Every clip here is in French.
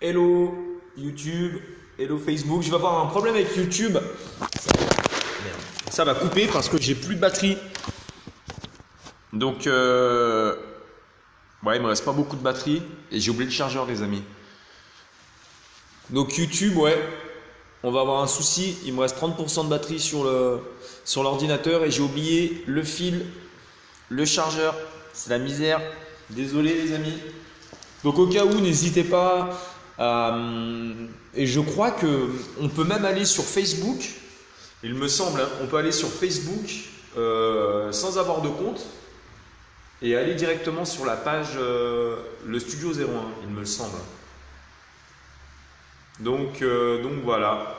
Hello YouTube, hello Facebook. Je vais avoir un problème avec YouTube. Ça va couper parce que j'ai plus de batterie. Donc, ouais, il me reste pas beaucoup de batterie et j'ai oublié le chargeur, les amis. Donc YouTube, ouais, on va avoir un souci. Il me reste 30% de batterie sur l'ordinateur et j'ai oublié le fil, le chargeur. C'est la misère. Désolé, les amis. Donc au cas où, n'hésitez pas et je crois que on peut même aller sur Facebook. Il me semble, hein, on peut aller sur Facebook sans avoir de compte et aller directement sur la page le Studio 01, il me semble. Donc voilà.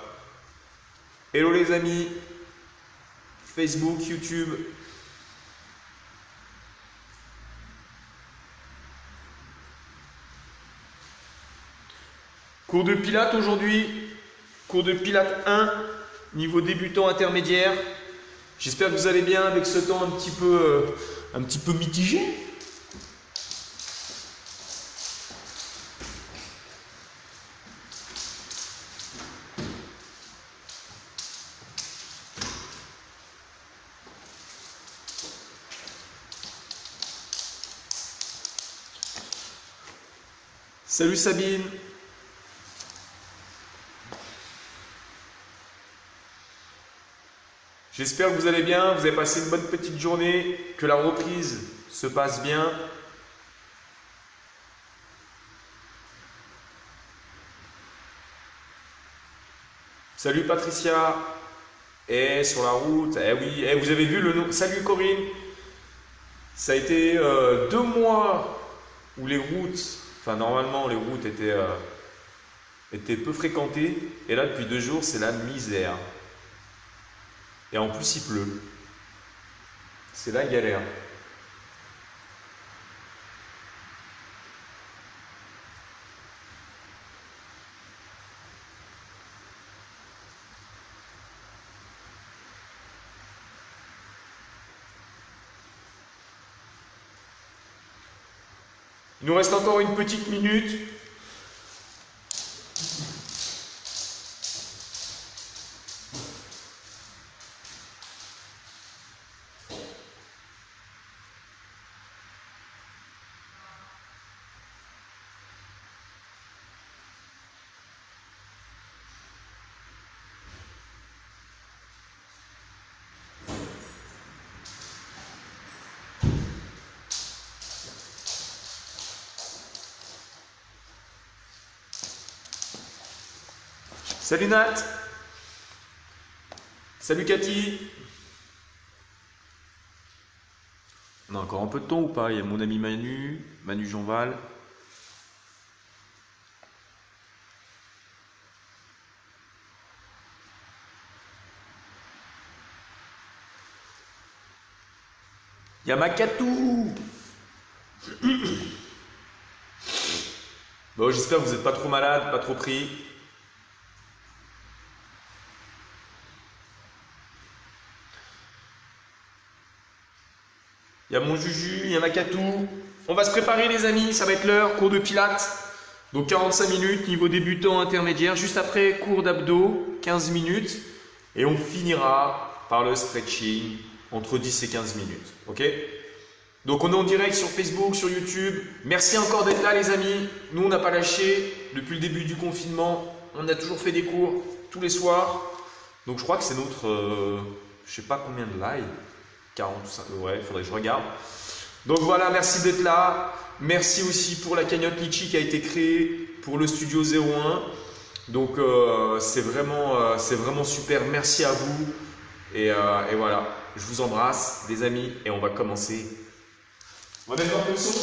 Hello les amis, Facebook, YouTube. Cours de Pilates aujourd'hui, cours de Pilates 1, niveau débutant intermédiaire. J'espère que vous allez bien avec ce temps un petit peu mitigé. Salut Sabine. J'espère que vous allez bien, vous avez passé une bonne petite journée, que la reprise se passe bien. Salut Patricia. Sur la route, oui, vous avez vu le nom. Salut Corinne. Ça a été 2 mois où les routes, enfin normalement les routes étaient peu fréquentées. Et là depuis 2 jours c'est la misère. Et en plus il pleut. C'est la galère. Il nous reste encore une petite minute. Salut Nat. Salut Cathy. On a encore un peu de temps ou pas? Il y a mon ami Manu Jeanval. Il y a Makatou. Bon, j'espère que vous n'êtes pas trop malade, pas trop pris. Il y a mon Juju, il y a Makatou. On va se préparer les amis, ça va être l'heure, cours de pilates. Donc 45 minutes, niveau débutant intermédiaire. Juste après, cours d'abdos, 15 minutes. Et on finira par le stretching, entre 10 et 15 minutes. Ok? Donc on est en direct sur Facebook, sur YouTube. Merci encore d'être là les amis. Nous on n'a pas lâché depuis le début du confinement. On a toujours fait des cours tous les soirs. Donc je crois que c'est notre, je sais pas combien de live. 45, ouais, il faudrait que je regarde. Donc voilà, merci d'être là. Merci aussi pour la cagnotte Litchi qui a été créée pour le Studio 01. Donc c'est vraiment super. Merci à vous. Et voilà, je vous embrasse les amis et on va commencer. On va mettre un peu le son.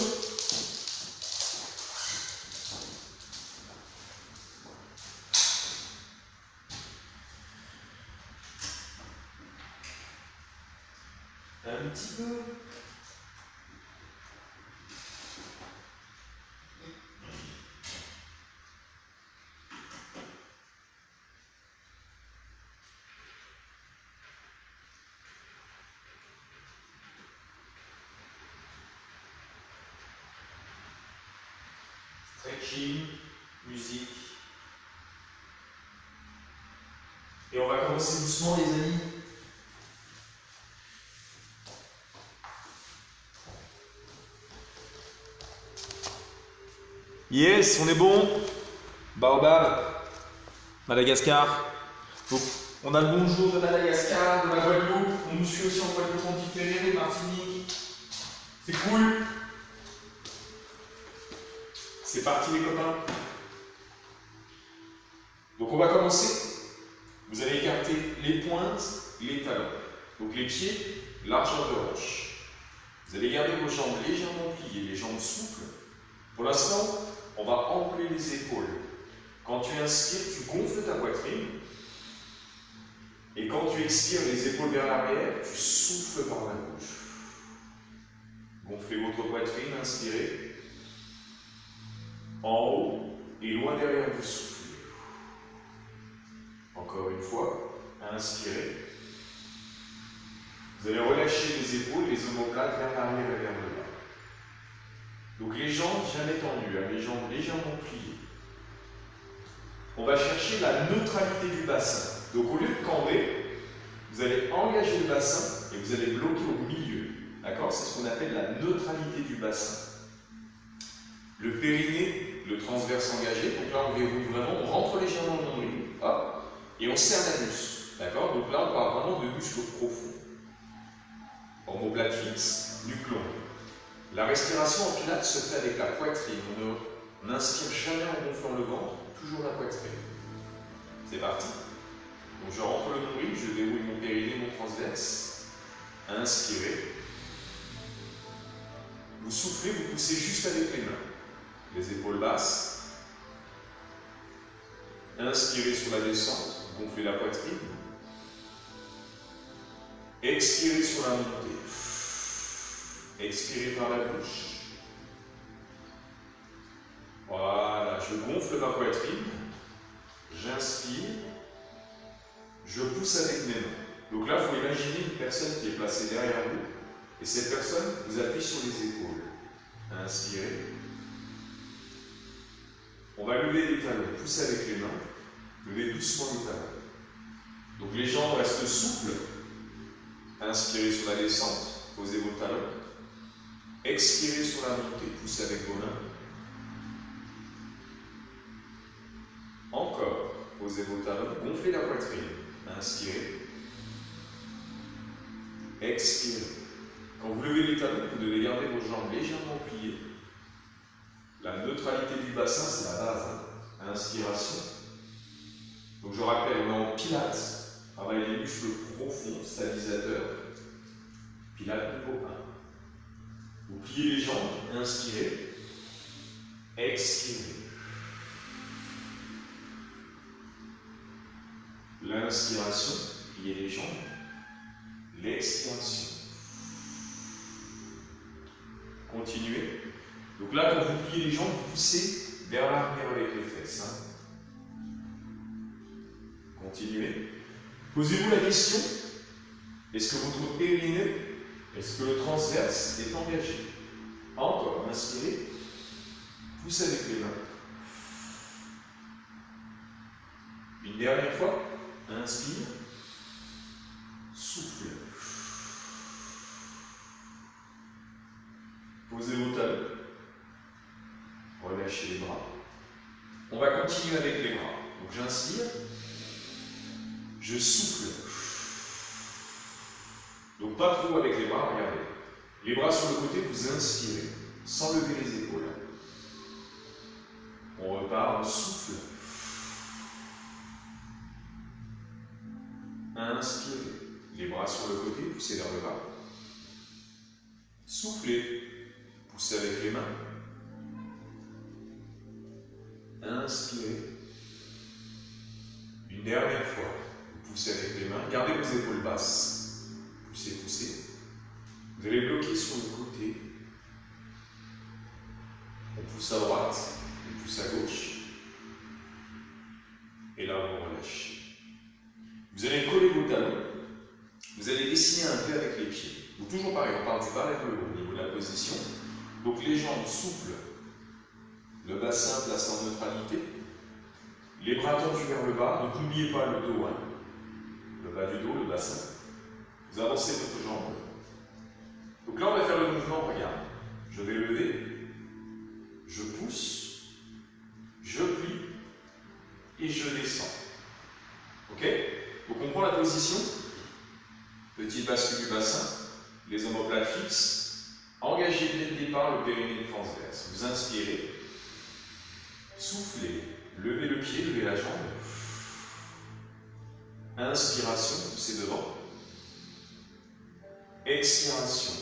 Un petit peu. Stretching, musique. Et on va commencer doucement, les amis. Yes, on est bon. Baobab, Madagascar. Donc, on a le bonjour de Madagascar, de la Guadeloupe. On nous suit aussi en Guadeloupe en différé, Martinique. C'est cool. C'est parti, les copains. Donc, on va commencer. Vous allez écarter les pointes, les talons. Donc, les pieds, largeur de hanche. Vous allez garder vos jambes légèrement pliées, les jambes souples. Pour l'instant, on va enfler les épaules. Quand tu inspires, tu gonfles ta poitrine. Et quand tu expires les épaules vers l'arrière, tu souffles par la bouche. Gonflez votre poitrine, inspirez. En haut et loin derrière, vous soufflez. Encore une fois, inspirez. Vous allez relâcher les épaules, les omoplates vers l'arrière et vers le bas. Donc les jambes jamais tendues, les jambes légèrement pliées. On va chercher la neutralité du bassin. Donc au lieu de cambrer, vous allez engager le bassin et vous allez bloquer au milieu. D'accord? C'est ce qu'on appelle la neutralité du bassin. Le périnée, le transverse engagé, donc là on verrouille vraiment, on rentre légèrement dans le nombril, hop, et on serre la muscle. D'accord? Donc là on parle vraiment de muscles profonds. Omoplate fixe, nuque longue. La respiration en pilates se fait avec la poitrine. On n'inspire jamais en gonflant le ventre, toujours la poitrine. C'est parti. Donc je rentre le nombril, je déroule mon périnée, mon transverse. Inspirez. Vous soufflez, vous poussez juste avec les mains. Les épaules basses. Inspirez sur la descente, gonflez la poitrine. Expirez sur la montée. Expirez par la bouche. Voilà, je gonfle ma poitrine. J'inspire. Je pousse avec mes mains. Donc là, il faut imaginer une personne qui est placée derrière vous. Et cette personne vous appuie sur les épaules. Inspirez. On va lever les talons. Poussez avec les mains. Levez doucement les talons. Donc les jambes restent souples. Inspirez sur la descente. Posez vos talons. Expirez sur la montée. Poussez avec vos mains. Encore. Posez vos talons. Gonflez la poitrine. Inspirez. Expirez. Quand vous levez les talons, vous devez garder vos jambes légèrement pliées. La neutralité du bassin, c'est la base. Inspiration. Donc je rappelle, on est en pilates. Travaillez les muscles profonds, stabilisateurs. Pilates niveau 1. Vous pliez les jambes, inspirez. Expirez. L'inspiration, pliez les jambes. L'expiration. Continuez. Donc là, quand vous pliez les jambes, vous poussez vers l'arrière avec les fesses. Continuez. Posez-vous la question, est-ce que votre périnée, est-ce que le transverse est engagé? Encore, inspirez. Poussez avec les mains. Une dernière fois. Inspire. Souffle. Posez vos talons. Relâchez les bras. On va continuer avec les bras. Donc j'inspire. Je souffle. Donc pas trop avec les bras, regardez. Les bras sur le côté, vous inspirez, sans lever les épaules. On repart, on souffle. Inspirez. Les bras sur le côté, poussez vers le bas. Soufflez. Poussez avec les mains. Inspirez. Une dernière fois. Vous poussez avec les mains. Gardez vos épaules basses. Poussez, poussez. Vous allez bloquer sur le côté. On pousse à droite. On pousse à gauche. Et là, on relâche. Vous allez coller vos talons. Vous allez dessiner un V avec les pieds. Donc toujours pareil, on part du bas vers le haut au niveau de la position. Donc les jambes souples. Le bassin placé en neutralité. Les bras tendus vers le bas. Donc n'oubliez pas le dos. le bas du dos, le bassin. Vous avancez votre jambe. Donc là, on va faire le mouvement, regarde. Je vais lever, je pousse, je plie et je descends. Ok? Donc on prend la position. Petite bascule du bassin, les omoplates fixes. Engagez dès le départ le périnée transverse. Vous inspirez, soufflez, levez le pied, levez la jambe. Inspiration, poussez devant. Expiration.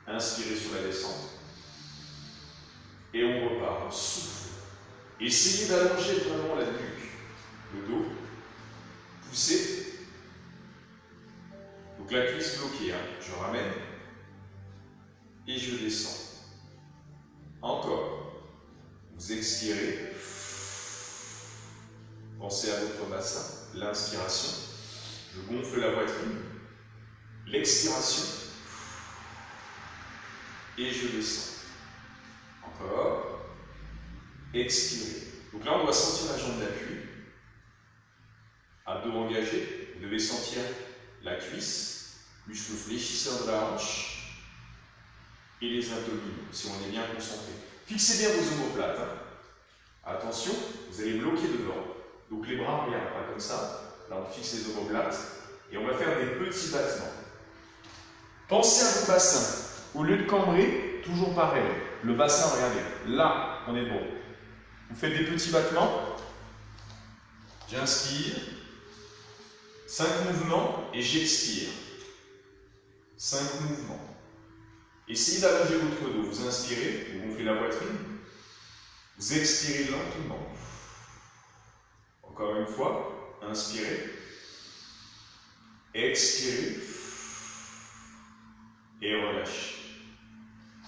Inspirez sur la descente. Et on repart, on souffle. Essayez d'allonger vraiment la nuque, le dos. Poussez. Donc la cuisse bloquée, hein. Je ramène. Et je descends. Encore. Vous expirez. Pensez à votre bassin. L'inspiration. Je gonfle la poitrine. L'expiration. Et je descends. Encore. Expirez. Donc là, on doit sentir la jambe d'appui. Abdos engagés. Vous devez sentir la cuisse, muscle fléchisseur de la hanche et les abdominaux, si on est bien concentré. Fixez bien vos omoplates. Hein. Attention, vous allez bloquer devant. Donc les bras, regarde, pas comme ça. Là, on fixe les omoplates et on va faire des petits battements. Pensez à votre bassin. Au lieu de cambrer, toujours pareil. Le bassin, regardez. Là, on est bon. Vous faites des petits battements. J'inspire. 5 mouvements et j'expire. 5 mouvements. Essayez d'allonger votre dos. Vous inspirez, vous gonflez la poitrine. Vous expirez lentement. Encore une fois, inspirez. Expirez. Et relâchez.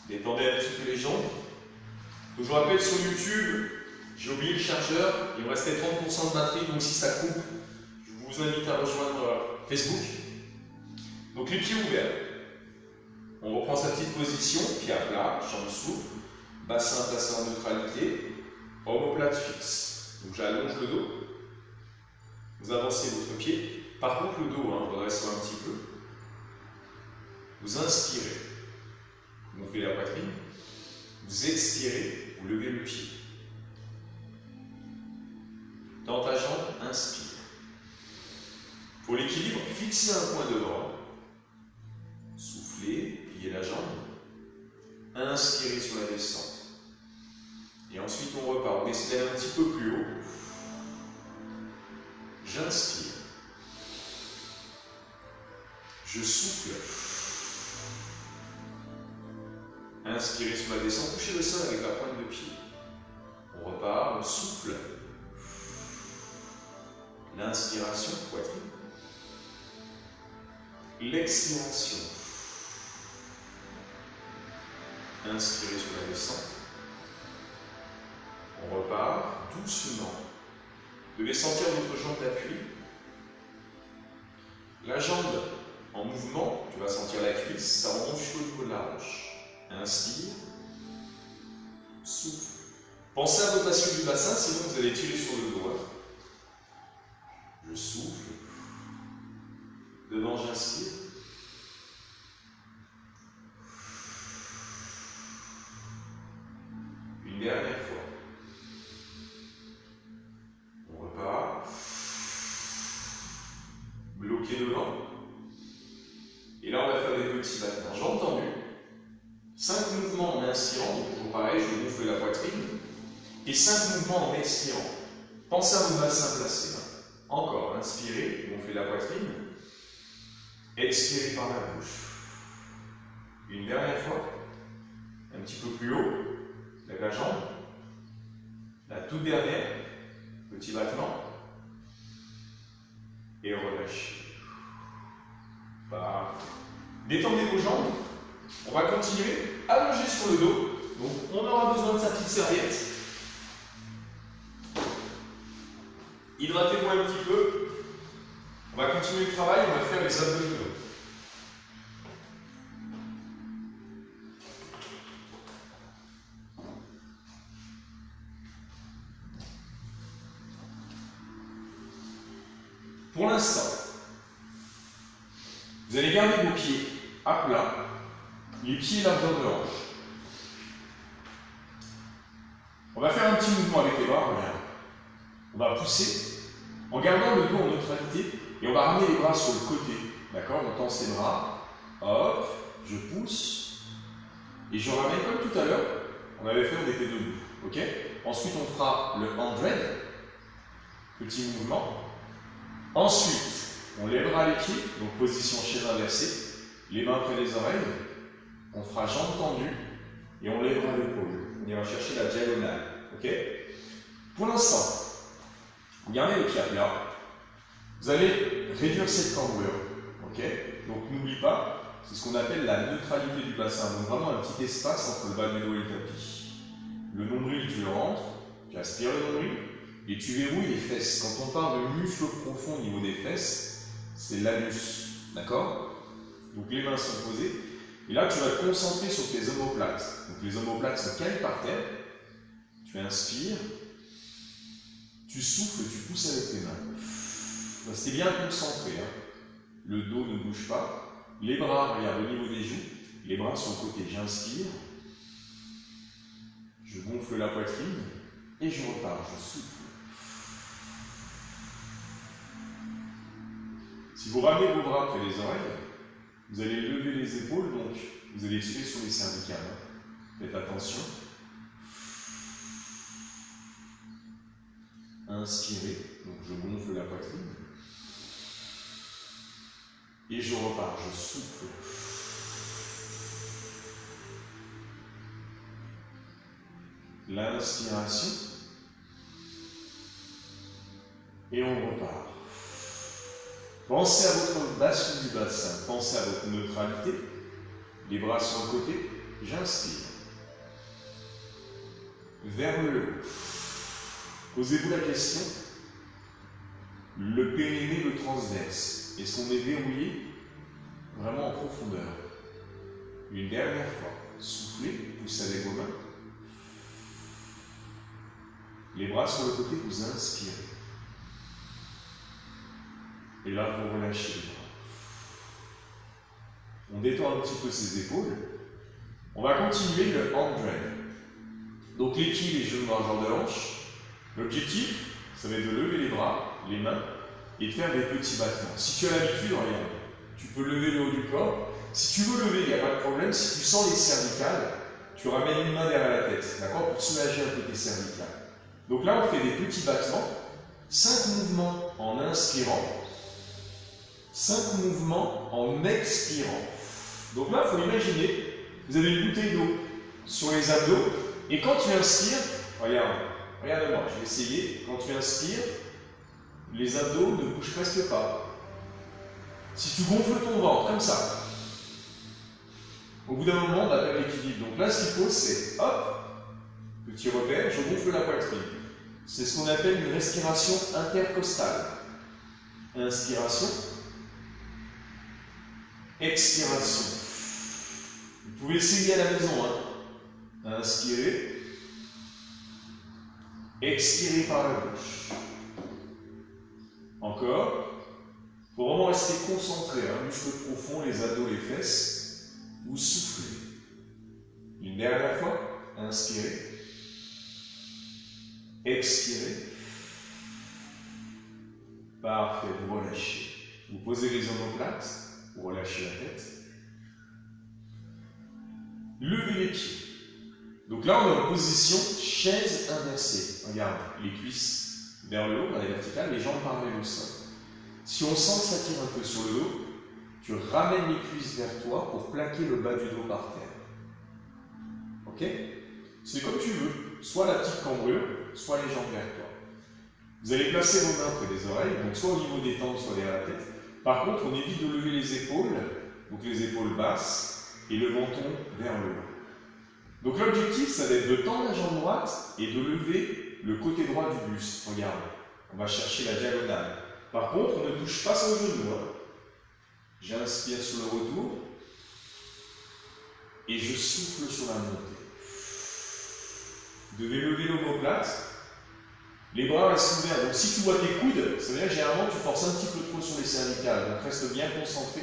Détendez un petit peu les jambes. Donc, je vous rappelle sur YouTube, j'ai oublié le chargeur. Il me restait 30% de batterie, donc si ça coupe, je vous invite à rejoindre Facebook. Donc les pieds ouverts. On reprend sa petite position, pied à plat, jambe souple, bassin placé en neutralité, omoplate fixe. Donc j'allonge le dos. Vous avancez votre pied. Par contre le dos, hein, redressez un petit peu. Vous inspirez. Vous gonflez la poitrine. Vous expirez, vous levez le pied. Dans ta jambe, inspire. Pour l'équilibre, fixez un point devant. Soufflez, pliez la jambe. Inspirez sur la descente. Et ensuite, on repart. On essaie d'aller un petit peu plus haut. J'inspire. Je souffle. Inspirez sur la descente. Touchez le sol avec la pointe de pied. On repart, on souffle. L'inspiration, poitrine. L'expiration. Inspirez sur la descente. On repart doucement. Vous devez sentir votre jambe d'appui. La jambe en mouvement, tu vas sentir la cuisse, ça remonte au niveau de la hanche. Inspire. Souffle. Pensez à rotation du bassin, sinon vous allez tirer sur le dos. Je souffle. Devant, j'inspire. Une dernière fois. On repart. Bloqué devant. Et là, on va faire des petits battements. Jambes tendues. 5 mouvements en inspirant, donc toujours pareil, je gonfle la poitrine. Et 5 mouvements en expirant. Pensez à vos bassins placés. Encore, inspirez, gonflez la poitrine. Expirez par la bouche. Une dernière fois. Un petit peu plus haut. Lève la jambe. La toute dernière. Petit battement. Et relâchez. Parfait. Détendez vos jambes. On va continuer. Allongez sur le dos. Donc, on aura besoin de sa petite serviette. Hydratez-vous un petit peu. On va continuer le travail. On va faire les abdominaux. Pour l'instant, vous allez garder vos pieds à plat, les pieds largeur de hanche. On va faire un petit mouvement avec les bras, regarde. On va pousser en gardant le dos en neutralité et on va ramener les bras sur le côté. D'accord? On tend ses bras. Hop, je pousse et je ramène comme tout à l'heure. On avait fait, on était debout. Ok? Ensuite, on fera le 100. Petit mouvement. Ensuite, on lèvera les pieds, donc position chaise inversée. Les mains près des oreilles. On fera jambes tendues et on lèvera l'épaule. On ira chercher la diagonale. Ok? Pour l'instant, gardez les pieds à plat. Vous allez réduire cette cambrure. Ok? Donc n'oublie pas, c'est ce qu'on appelle la neutralité du bassin. Donc vraiment un petit espace entre le bas du dos et le tapis. Le nombril, tu le rentres, tu aspires le nombril et tu verrouilles les fesses. Quand on parle de muscle profond au niveau des fesses, c'est l'anus. D'accord? Donc les mains sont posées. Et là, tu vas te concentrer sur tes omoplates. Donc les omoplates sont calées par terre. Tu inspires. Tu souffles, tu pousses avec tes mains. Restez bien concentré. Hein. Le dos ne bouge pas. Les bras, regarde au niveau des joues. Les bras sur le côté. J'inspire. Je gonfle la poitrine. Et je repars. Je souffle. Si vous ramenez vos bras près des oreilles, vous allez lever les épaules, donc vous allez tirer sur les cervicales. Faites attention. Inspirez, donc je gonfle la poitrine. Et je repars, je souffle. L'inspiration. Et on repart. Pensez à votre bascule du bassin, pensez à votre neutralité. Les bras sur le côté, j'inspire. Vers le haut. Posez-vous la question, le périnée, le transverse, est-ce qu'on est verrouillé vraiment en profondeur? Une dernière fois, soufflez, poussez avec vos mains. Les bras sur le côté, vous inspirez. Et là, vous relâchez les bras. On détend un petit peu ses épaules. On va continuer le 100. Donc les pieds, les genoux, largeur de hanche. L'objectif, ça va être de lever les bras, les mains, et de faire des petits battements. Si tu as l'habitude, regarde, tu peux lever le haut du corps. Si tu veux lever, il n'y a pas de problème. Si tu sens les cervicales, tu ramènes une main derrière la tête, d'accord, pour soulager un peu tes cervicales. Donc là, on fait des petits battements. 5 mouvements en inspirant. 5 mouvements en expirant. Donc là, il faut imaginer, vous avez une bouteille d'eau sur les abdos, et quand tu inspires, regarde-moi, je vais essayer, quand tu inspires, les abdos ne bougent presque pas. Si tu gonfles ton ventre, comme ça, au bout d'un moment, on va perdre l'équilibre. Donc là, ce qu'il faut, c'est, hop, petit repère, je gonfle la poitrine. C'est ce qu'on appelle une respiration intercostale. Inspiration. Expiration. Vous pouvez essayer à la maison. Hein. Inspirez. Expirez par la bouche. Encore. Il faut vraiment rester concentré. Hein. Muscles profonds, les abdos, les fesses. Vous soufflez. Une dernière fois. Inspirez. Expirez. Parfait. Vous relâchez. Vous posez les omoplates. Vous relâchez la tête. Levez les pieds. Donc là, on est en position chaise inversée. Regarde, les cuisses vers le haut, par les verticales, les jambes parallèles au sol. Si on sent que ça tire un peu sur le dos, tu ramènes les cuisses vers toi pour plaquer le bas du dos par terre. Ok? C'est comme tu veux. Soit la petite cambrure, soit les jambes vers toi. Vous allez placer vos mains près des oreilles, donc soit au niveau des tempes, soit derrière la tête. Par contre, on évite de lever les épaules, donc les épaules basses et le menton vers le haut. Donc l'objectif, ça va être de tendre la jambe droite et de lever le côté droit du buste. Regarde, on va chercher la diagonale. Par contre, on ne touche pas son genou. Hein. J'inspire sur le retour et je souffle sur la montée. Vous devez lever l'omoplate, Les bras restent ouverts. Donc si tu vois tes coudes, ça veut dire que généralement tu forces un petit peu trop sur les cervicales. Donc reste bien concentré.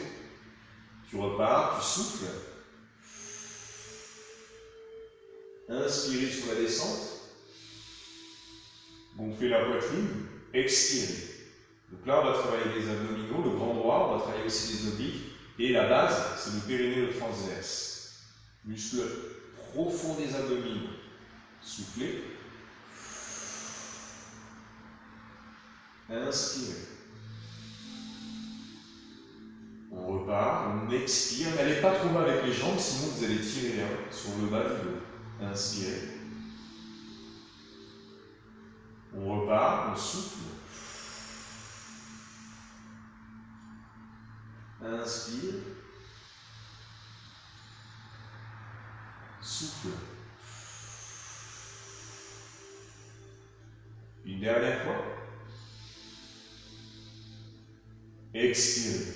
Tu repars, tu souffles. Inspirez sur la descente. Gonflez la poitrine. Expirez. Donc là, on va travailler les abdominaux, le grand droit, on va travailler aussi les obliques. Et la base, c'est le périnée, le transverse. Muscle profond des abdominaux. Soufflez. Inspirez. On repart, on expire. N'allez pas trop bas avec les jambes, sinon vous allez tirer sur le bas du dos. Inspirez. On repart, on souffle. Inspire. Souffle. Une dernière fois. Expirez.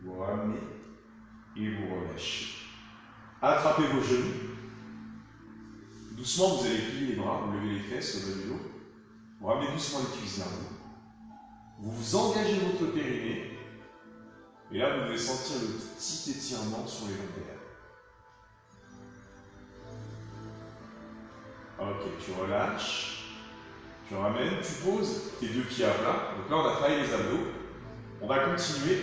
Vous ramenez et vous relâchez. Attrapez vos genoux. Doucement, vous allez plier les bras, vous levez les fesses, le bas du dos. Vous ramenez doucement les cuisses vers vous. Vous engagez votre périnée. Et là, vous devez sentir le petit étirement sur les lombaires. Ok, tu relâches. Tu ramènes, tu poses tes deux pieds à plat. Donc là, on a travaillé les abdos. On va continuer.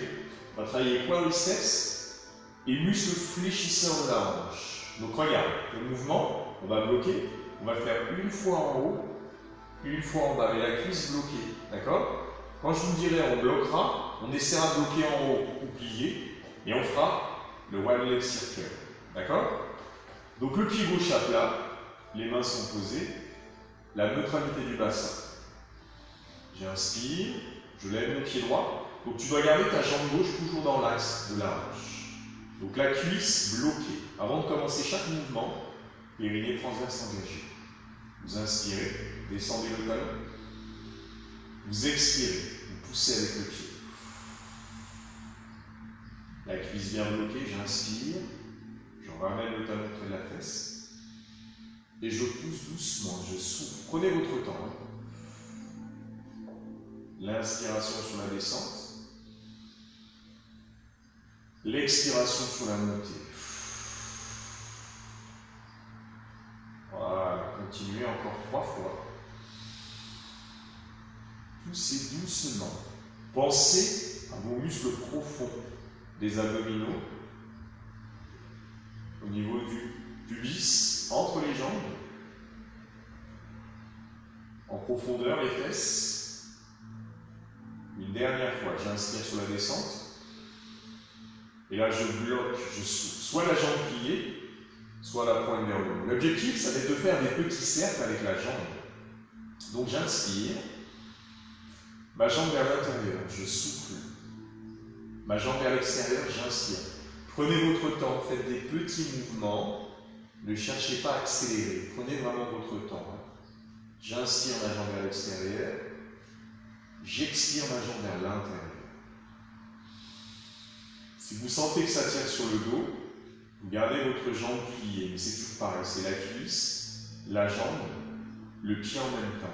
On va travailler quadriceps et muscles fléchisseurs de la hanche. Donc regarde, le mouvement, on va bloquer. On va faire une fois en haut, une fois en bas. Et la cuisse bloquée. D'accord? Quand je vous dirai on bloquera, on essaiera de bloquer en haut ou plier. Et on fera le one leg circle. D'accord? Donc le pied gauche à plat. Les mains sont posées. La neutralité du bassin. J'inspire, je lève mon pied droit. Donc tu dois garder ta jambe gauche toujours dans l'axe de la hanche. Donc la cuisse bloquée. Avant de commencer chaque mouvement, périnée transverse engagé. Vous inspirez, descendez le talon. Vous expirez, vous poussez avec le pied. La cuisse bien bloquée, j'inspire. Je ramène le talon près de la fesse. Et je pousse doucement, je souffle. Prenez votre temps. L'inspiration sur la descente. L'expiration sur la montée. Voilà, continuez encore 3 fois. Poussez doucement. Pensez à vos muscles profonds des abdominaux, au niveau du pubis, entre les jambes, en profondeur les fesses. Une dernière fois, j'inspire sur la descente. Et là, je bloque, je souffle. Soit la jambe pliée, soit la pointe vers le haut. L'objectif, ça va être de faire des petits cercles avec la jambe. Donc j'inspire. Ma jambe vers l'intérieur, je souffle. Ma jambe vers l'extérieur, j'inspire. Prenez votre temps, faites des petits mouvements. Ne cherchez pas à accélérer. Prenez vraiment votre temps. J'inspire ma jambe vers l'extérieur. J'expire ma jambe vers l'intérieur. Si vous sentez que ça tire sur le dos, vous gardez votre jambe pliée. Mais c'est toujours pareil. C'est la cuisse, la jambe, le pied en même temps.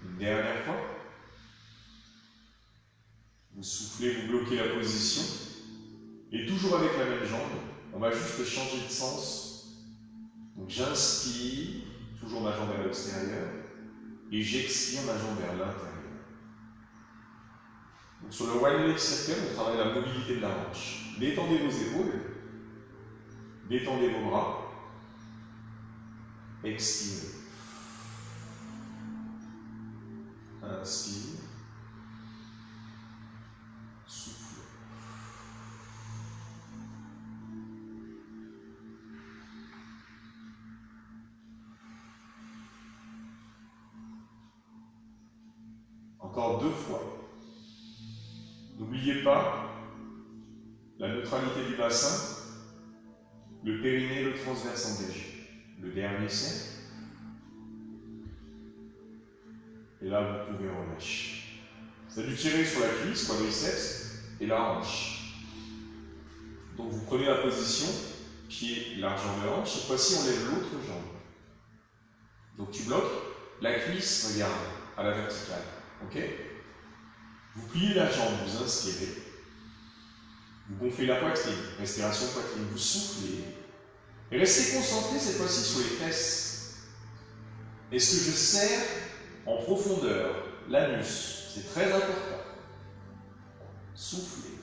Une dernière fois. Vous soufflez, vous bloquez la position. Et toujours avec la même jambe, on va juste changer de sens. Donc j'inspire, toujours ma jambe vers l'extérieur. Et j'expire ma jambe vers l'intérieur. Donc sur le one leg circle, on travaille la mobilité de la hanche. Détendez vos épaules. Détendez vos bras. Expirez. Inspire. Souffle. Encore 2 fois. N'oubliez pas la neutralité du bassin, le périnée, le transverse engagé. Le dernier cercle. Et là, vous pouvez relâcher. Ça a dû tirer sur la cuisse, quadriceps, et la hanche. Donc vous prenez la position, pied, large jambe de hanche. Cette fois-ci, on lève l'autre jambe. Donc tu bloques la cuisse, regarde, à la verticale. Ok? Vous pliez la jambe, vous inspirez. Vous gonflez la poitrine, respiration poitrine, vous soufflez. Et restez concentré cette fois-ci sur les fesses. Est-ce que je serre en profondeur l'anus? C'est très important. Soufflez.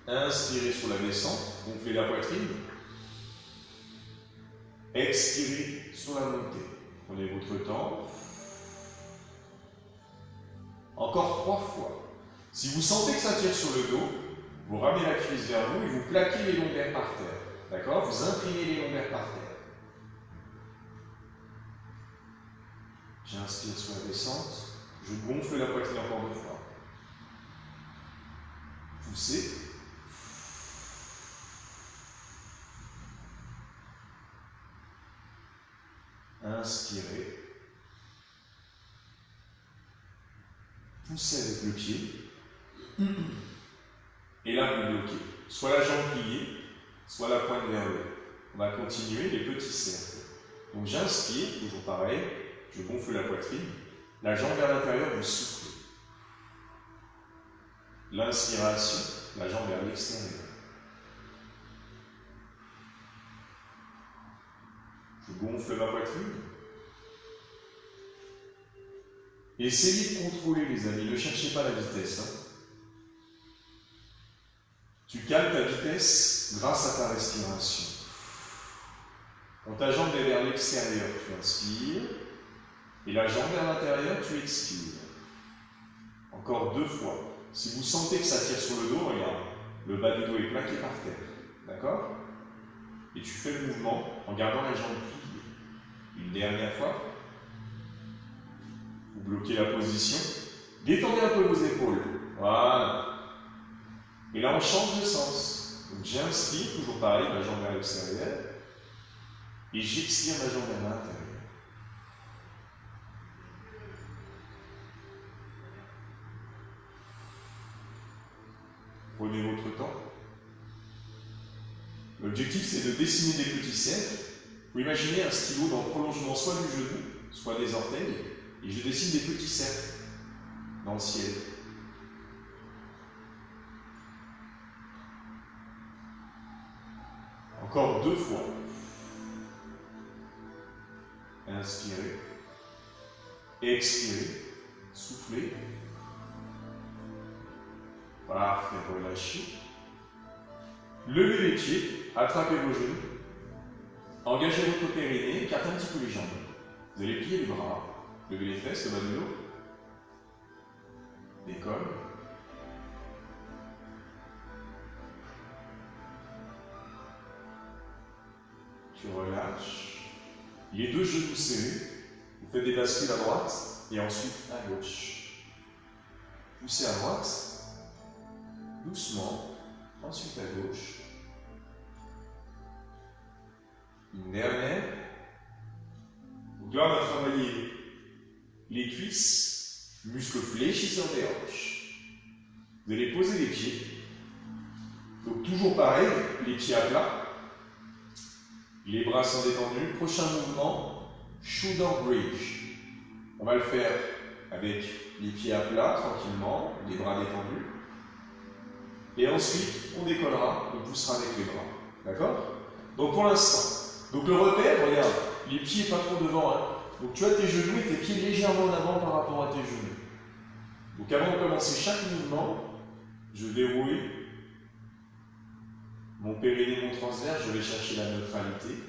Inspirez sur la descente, gonflez la poitrine. Expirez sur la montée. Prenez votre temps. Encore 3 fois. Si vous sentez que ça tire sur le dos, vous ramenez la cuisse vers vous et vous plaquez les lombaires par terre. D'accord? Vous imprimez les lombaires par terre. J'inspire sur la descente. Je gonfle la poitrine encore 2 fois. Poussez. Inspirez. Poussez avec le pied. Et là, vous bloquez. Soit la jambe pliée, soit la pointe vers le haut. On va continuer les petits cercles. Donc j'inspire, toujours pareil. Je gonfle la poitrine. La jambe vers l'intérieur, vous soufflez. L'inspiration, la jambe vers l'extérieur. Je gonfle ma poitrine. Essayez de contrôler, les amis. Ne cherchez pas la vitesse. Hein. Tu calmes ta vitesse grâce à ta respiration. Quand ta jambe est vers l'extérieur, tu inspires. Et la jambe vers l'intérieur, tu expires. Encore 2 fois. Si vous sentez que ça tire sur le dos, regarde. Le bas du dos est plaqué par terre. D'accord? Et tu fais le mouvement en gardant la jambe pliée. Une dernière fois. Vous bloquez la position. Détendez un peu vos épaules. Voilà. Et là, on change de sens. Donc j'inspire, toujours pareil, ma jambe vers l'extérieur. Et j'expire ma jambe vers l'intérieur. Prenez votre temps. L'objectif, c'est de dessiner des petits cercles. Vous imaginez un stylo dans le prolongement soit du genou, soit des orteils, et je dessine des petits cercles dans le ciel. Encore 2 fois. Inspirez. Expirez. Soufflez. Parfait, relâchez. Levez les pieds, attrapez vos genoux. Engagez votre périnée, écartez un petit peu les jambes. Vous allez plier les bras, lever les fesses, le bas du dos. Décolle. Tu relâches. Les 2 genoux serrés. Vous faites des bascules à droite et ensuite à gauche. Poussez à droite. Doucement. Ensuite à gauche. Une dernière. Donc là, on va travailler les cuisses, muscles fléchisseurs des hanches. Vous allez poser les pieds. Donc toujours pareil, les pieds à plat. Les bras sont détendus. Prochain mouvement, shoulder bridge. On va le faire avec les pieds à plat, tranquillement, les bras détendus. Et ensuite, on décollera, on poussera avec les bras. D'accord? Donc pour l'instant, donc le repère, regarde, les pieds pas trop devant. Hein. Donc tu as tes genoux et tes pieds légèrement en avant par rapport à tes genoux. Donc avant de commencer chaque mouvement, je déroule mon périnée, mon transverse, je vais chercher la neutralité.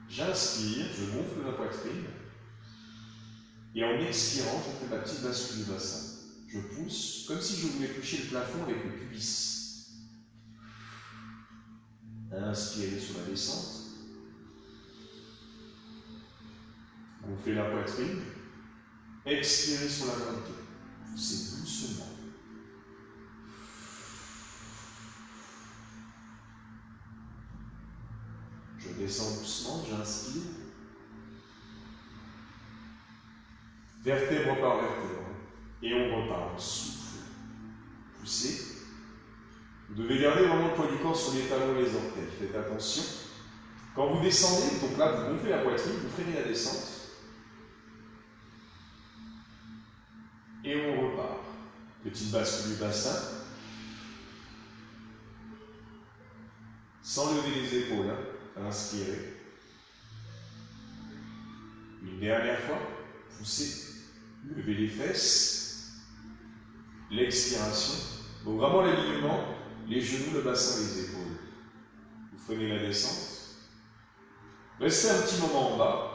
J'inspire, je gonfle ma poitrine. Et en expirant, je fais ma petite bascule du bassin. Je pousse comme si je voulais toucher le plafond avec le pubis. Inspirez sur la descente. Gonflez la poitrine. Expirez sur la montée. Poussez doucement. Je descends doucement, j'inspire. Vertèbre par vertèbre. Et on repart. On souffle. Poussez. Vous devez garder vraiment le poids du corps sur les talons et les orteils. Faites attention. Quand vous descendez, donc là, vous gonflez la poitrine, vous freinez la descente. Et on repart. Petite bascule du bassin. Sans lever les épaules. Hein. Inspirez. Une dernière fois. Poussez. Levez les fesses. L'expiration. Donc vraiment l'alignement. Les genoux, le bassin, les épaules. Vous freinez la descente. Restez un petit moment en bas.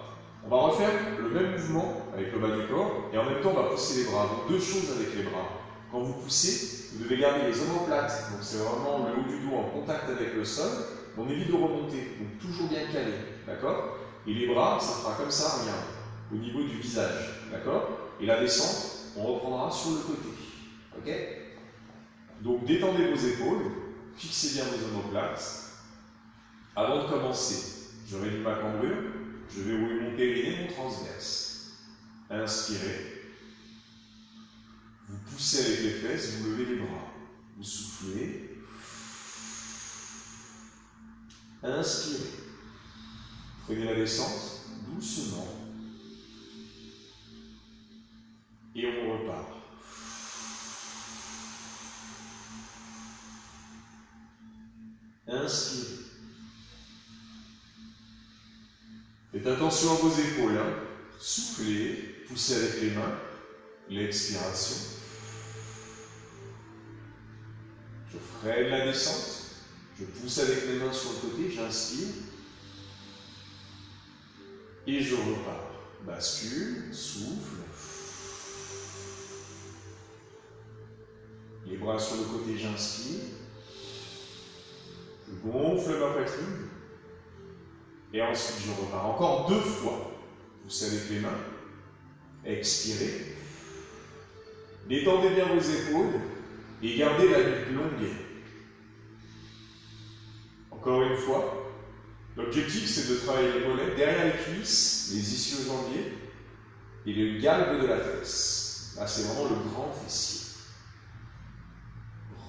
On va refaire le même mouvement avec le bas du corps et en même temps on va pousser les bras. Donc deux choses avec les bras. Quand vous poussez, vous devez garder les omoplates. Donc c'est vraiment le haut du dos en contact avec le sol. On évite de remonter. Donc toujours bien calé. D'accord? Et les bras, ça fera comme ça, regarde. Au niveau du visage. D'accord? Et la descente, on reprendra sur le côté. Ok? Donc détendez vos épaules. Fixez bien vos omoplates. Avant de commencer, je réduis ma cambrure, je vais rouler mon périnée, mon transverse. Inspirez. Vous poussez avec les fesses, vous levez les bras. Vous soufflez. Inspirez. Prenez la descente, doucement. Et on repart. Inspirez. Faites attention à vos épaules. Hein. Soufflez, poussez avec les mains. L'expiration. Je freine la descente. Je pousse avec mes mains sur le côté, j'inspire. Et je repars. Bascule, souffle. Les bras sur le côté, j'inspire. Je gonfle ma poitrine. Et ensuite, je repars encore 2 fois. Poussez avec les mains. Expirez. Détendez bien vos épaules et gardez la nuque longue. Encore une fois, l'objectif c'est de travailler les mollets derrière les cuisses, les ischio-jambiers et le galbe de la fesse. Là, c'est vraiment le grand fessier.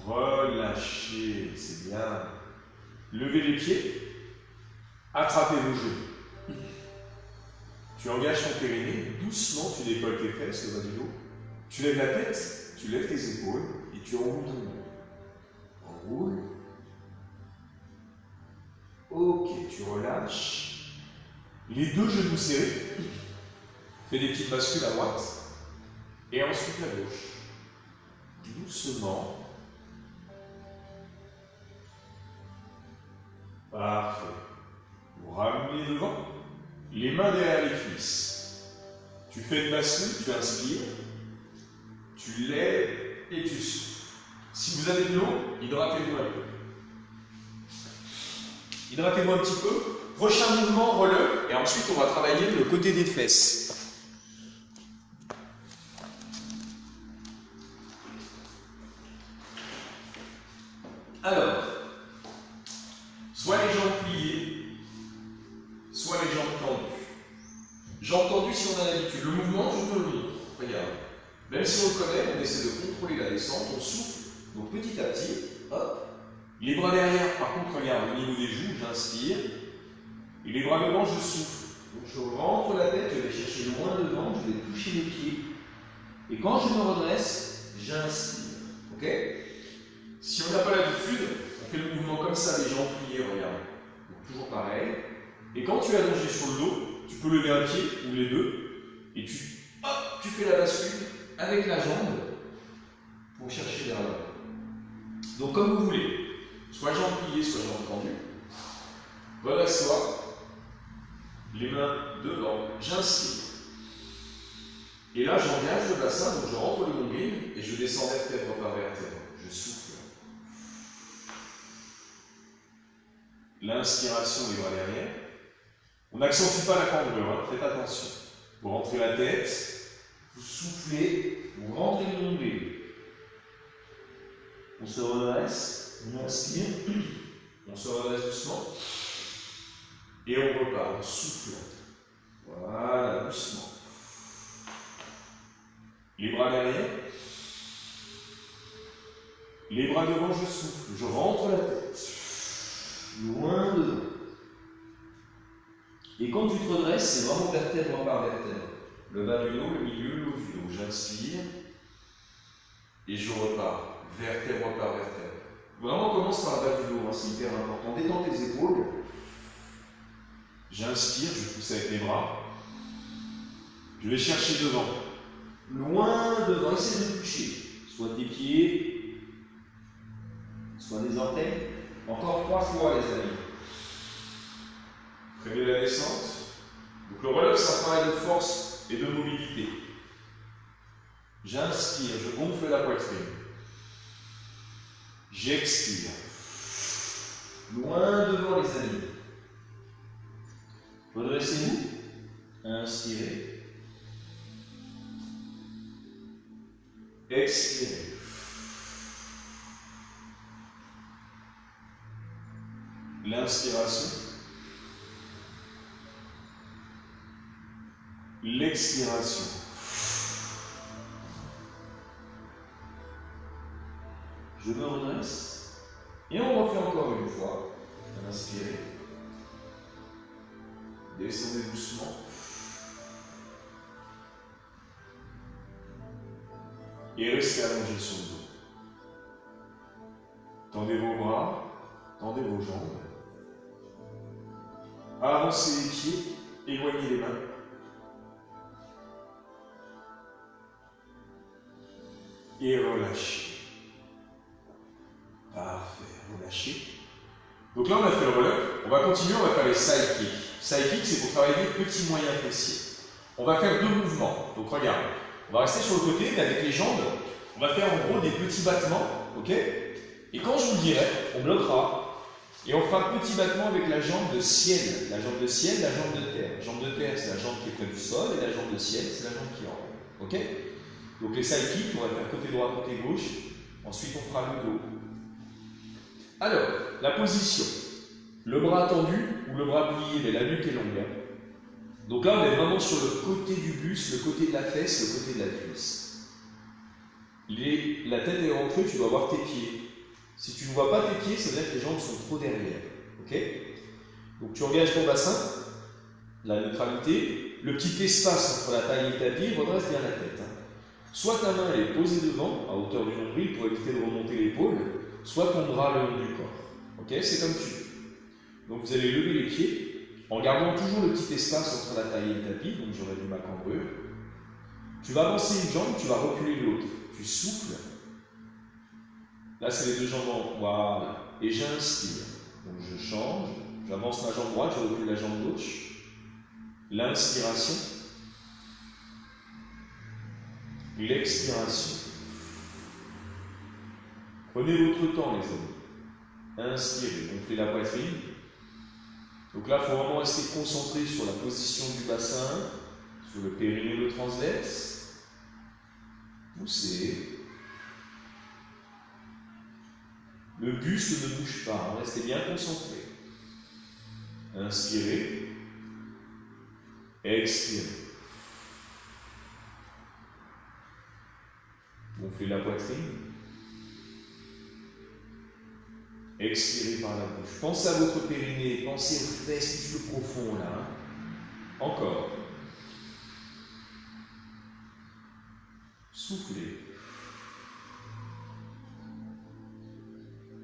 Relâchez, c'est bien. Levez les pieds. Attrapez vos genoux. Tu engages ton périnée, doucement tu décolles tes fesses, le bas du dos. Tu lèves la tête, tu lèves tes épaules et tu enroules ton dos. Enroule. Ok, tu relâches. Les 2 genoux serrés. Fais des petites bascules à droite. Et ensuite à gauche. Doucement. Parfait. Vous ramenez devant. Les mains derrière les cuisses. Tu fais une bascule, tu inspires. Tu lèves et tu souffles. Si vous avez de l'eau, hydratez-vous un peu. Hydratez-vous un petit peu. Prochain mouvement, relève. Et ensuite, on va travailler le côté des fesses. Alors, soit les jambes pliées, soit les jambes tendues. Jambes tendues si on a l'habitude. Le mouvement, je te le montre. Regarde. Même si on le connaît, on essaie de contrôler la descente, on souffle. Donc petit à petit, hop. Les bras derrière, par contre, regarde, au niveau des joues, j'inspire. Et les bras devant, je souffle. Donc je rentre la tête, je vais chercher loin devant, je vais toucher les pieds. Et quand je me redresse, j'inspire. Ok? Si on n'a pas l'habitude, on fait le mouvement comme ça, les jambes pliées, regarde. Donc toujours pareil. Et quand tu es allongé sur le dos, tu peux lever un pied ou les deux. Et tu fais la bascule avec la jambe pour chercher vers l'avant. Donc comme vous voulez, soit jambes pliées, soit jambes tendues. Redresse-toi, les mains devant, j'inspire. Et là j'engage le bassin, donc je rentre le nombril et je descends vertèbre par vertèbre. Je souffle. L'inspiration, les bras derrière. On n'accentue pas la cambrure, hein, faites attention. Vous rentrez la tête, vous soufflez, vous rentrez le nombril. On se redresse, on inspire, on se redresse doucement. Et on repart, on souffle. Voilà, doucement. Les bras derrière. Les Les bras devant, je souffle. Je rentre la tête. Loin devant. Et quand tu te redresses, c'est vraiment vertèbre par vertèbre. Le bas du dos, le milieu, le haut du dos. J'inspire. Et je repars. Vertèbre par vertèbre. Vraiment, commence par le bas du dos. Hein, c'est hyper important. Détends tes épaules. J'inspire, je pousse avec mes bras. Je vais chercher devant. Loin devant. Essaie de toucher. Soit tes pieds, soit des orteils. Encore 3 fois, les amis. Prévenez la descente. Donc le relève, ça paraît de force et de mobilité. J'inspire, je gonfle la poitrine. J'expire. Loin devant, les amis. Redressez-vous. Inspirez. Expirez. L'inspiration. L'expiration. Je me redresse. Et on refait encore une fois. Inspirez. Descendez doucement. Et restez allongé sur le dos. Tendez vos bras, tendez vos jambes. Avancez les pieds, éloignez les mains. Et relâchez. Parfait, relâchez. Donc là, on a fait le relève. On va continuer, on va faire les side kicks. Side kicks, c'est pour travailler les petits moyens fessiers. On va faire 2 mouvements. Donc regarde, on va rester sur le côté, mais avec les jambes, on va faire en gros des petits battements. Ok? Et quand je vous le dirai, on bloquera. Et on fera un petit battement avec la jambe de ciel. La jambe de ciel, la jambe de terre. La jambe de terre, c'est la jambe qui est près du sol, et la jambe de ciel, c'est la jambe qui est en haut. Ok? Donc les side kicks, on va faire côté droit, côté gauche. Ensuite, on fera le dos. Alors, la position. Le bras tendu ou le bras plié, mais la nuque est longue. Donc là, on est vraiment sur le côté du buste, le côté de la fesse, le côté de la cuisse. La tête est rentrée, tu dois voir tes pieds. Si tu ne vois pas tes pieds, ça veut dire que les jambes sont trop derrière. Ok? Donc tu engages ton bassin, la neutralité, le petit espace entre la taille et le tapis, redresse bien la tête. Soit ta main elle est posée devant, à hauteur du nombril, pour éviter de remonter l'épaule, soit ton bras le long du corps. Ok? C'est comme tu veux. Donc vous allez lever les pieds, en gardant toujours le petit espace entre la taille et le tapis, donc j'aurai vu ma cambrure. Tu vas avancer une jambe, tu vas reculer l'autre. Tu souffles. Là, c'est les 2 jambes en voilà. Et j'inspire. Donc je change, j'avance ma jambe droite, je recule la jambe gauche. L'inspiration. L'expiration. Prenez votre temps, les amis. Inspirez, gonflez la poitrine. Donc là, il faut vraiment rester concentré sur la position du bassin, sur le périnée, le transverse. Poussez. Le buste ne bouge pas, restez bien concentré. Inspirez. Expirez. Gonflez la poitrine. Expirez par la bouche. Pensez à votre périnée, pensez aux fesses, tout le profond là. Encore. Soufflez.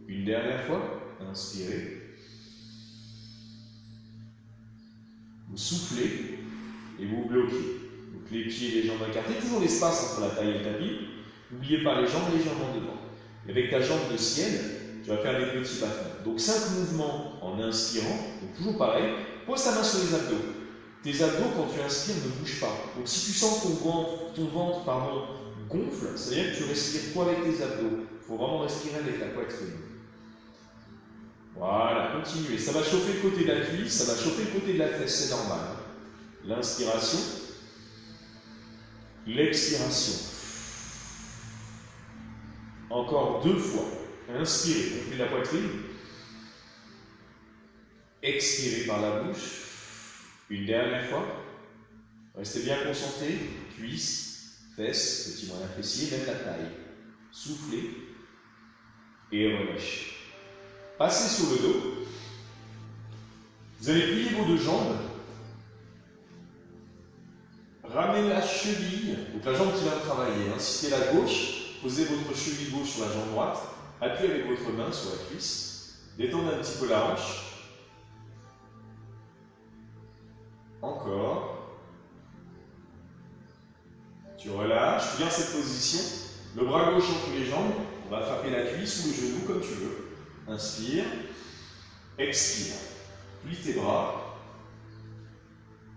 Une dernière fois, inspirez. Vous soufflez et vous bloquez. Donc les pieds et les jambes écartés, toujours l'espace entre la taille et le tapis. N'oubliez pas les jambes légèrement devant. Et avec ta jambe de ciel, tu vas faire des petits battements. Donc 5 mouvements en inspirant, donc toujours pareil. Pose ta main sur les abdos. Tes abdos, quand tu inspires, ne bougent pas. Donc si tu sens que ton ventre gonfle, ça veut dire que tu respires trop avec tes abdos. Il faut vraiment respirer avec la poitrine. Voilà, continuez. Ça va chauffer le côté de la cuisse, ça va chauffer le côté de la fesse, c'est normal. L'inspiration, l'expiration. Encore 2 fois. Inspirez, gonflez la poitrine. Expirez par la bouche. Une dernière fois. Restez bien concentrés. Cuisse, fesses, petit moyen fessier, même la taille. Soufflez. et relâchez. Passez sur le dos. Vous allez plier vos deux jambes. Ramenez la cheville, donc la jambe qui vient de travailler. Si c'est la gauche, posez votre cheville gauche sur la jambe droite. Appuyez avec votre main sur la cuisse. Détendez un petit peu la hanche. Encore. Tu relâches, bien cette position. Le bras gauche entre les jambes. On va attraper la cuisse ou le genou comme tu veux. Inspire. Expire. Plie tes bras.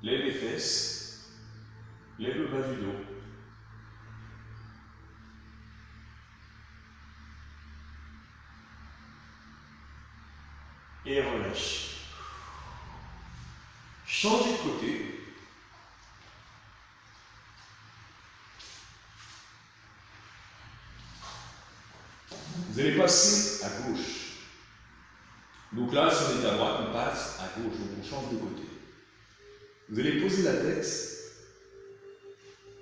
Lève les fesses. Lève le bas du dos. Et relâche. Changez de côté. Vous allez passer à gauche. Donc là, si on est à droite, on passe à gauche. Donc on change de côté. Vous allez poser la tête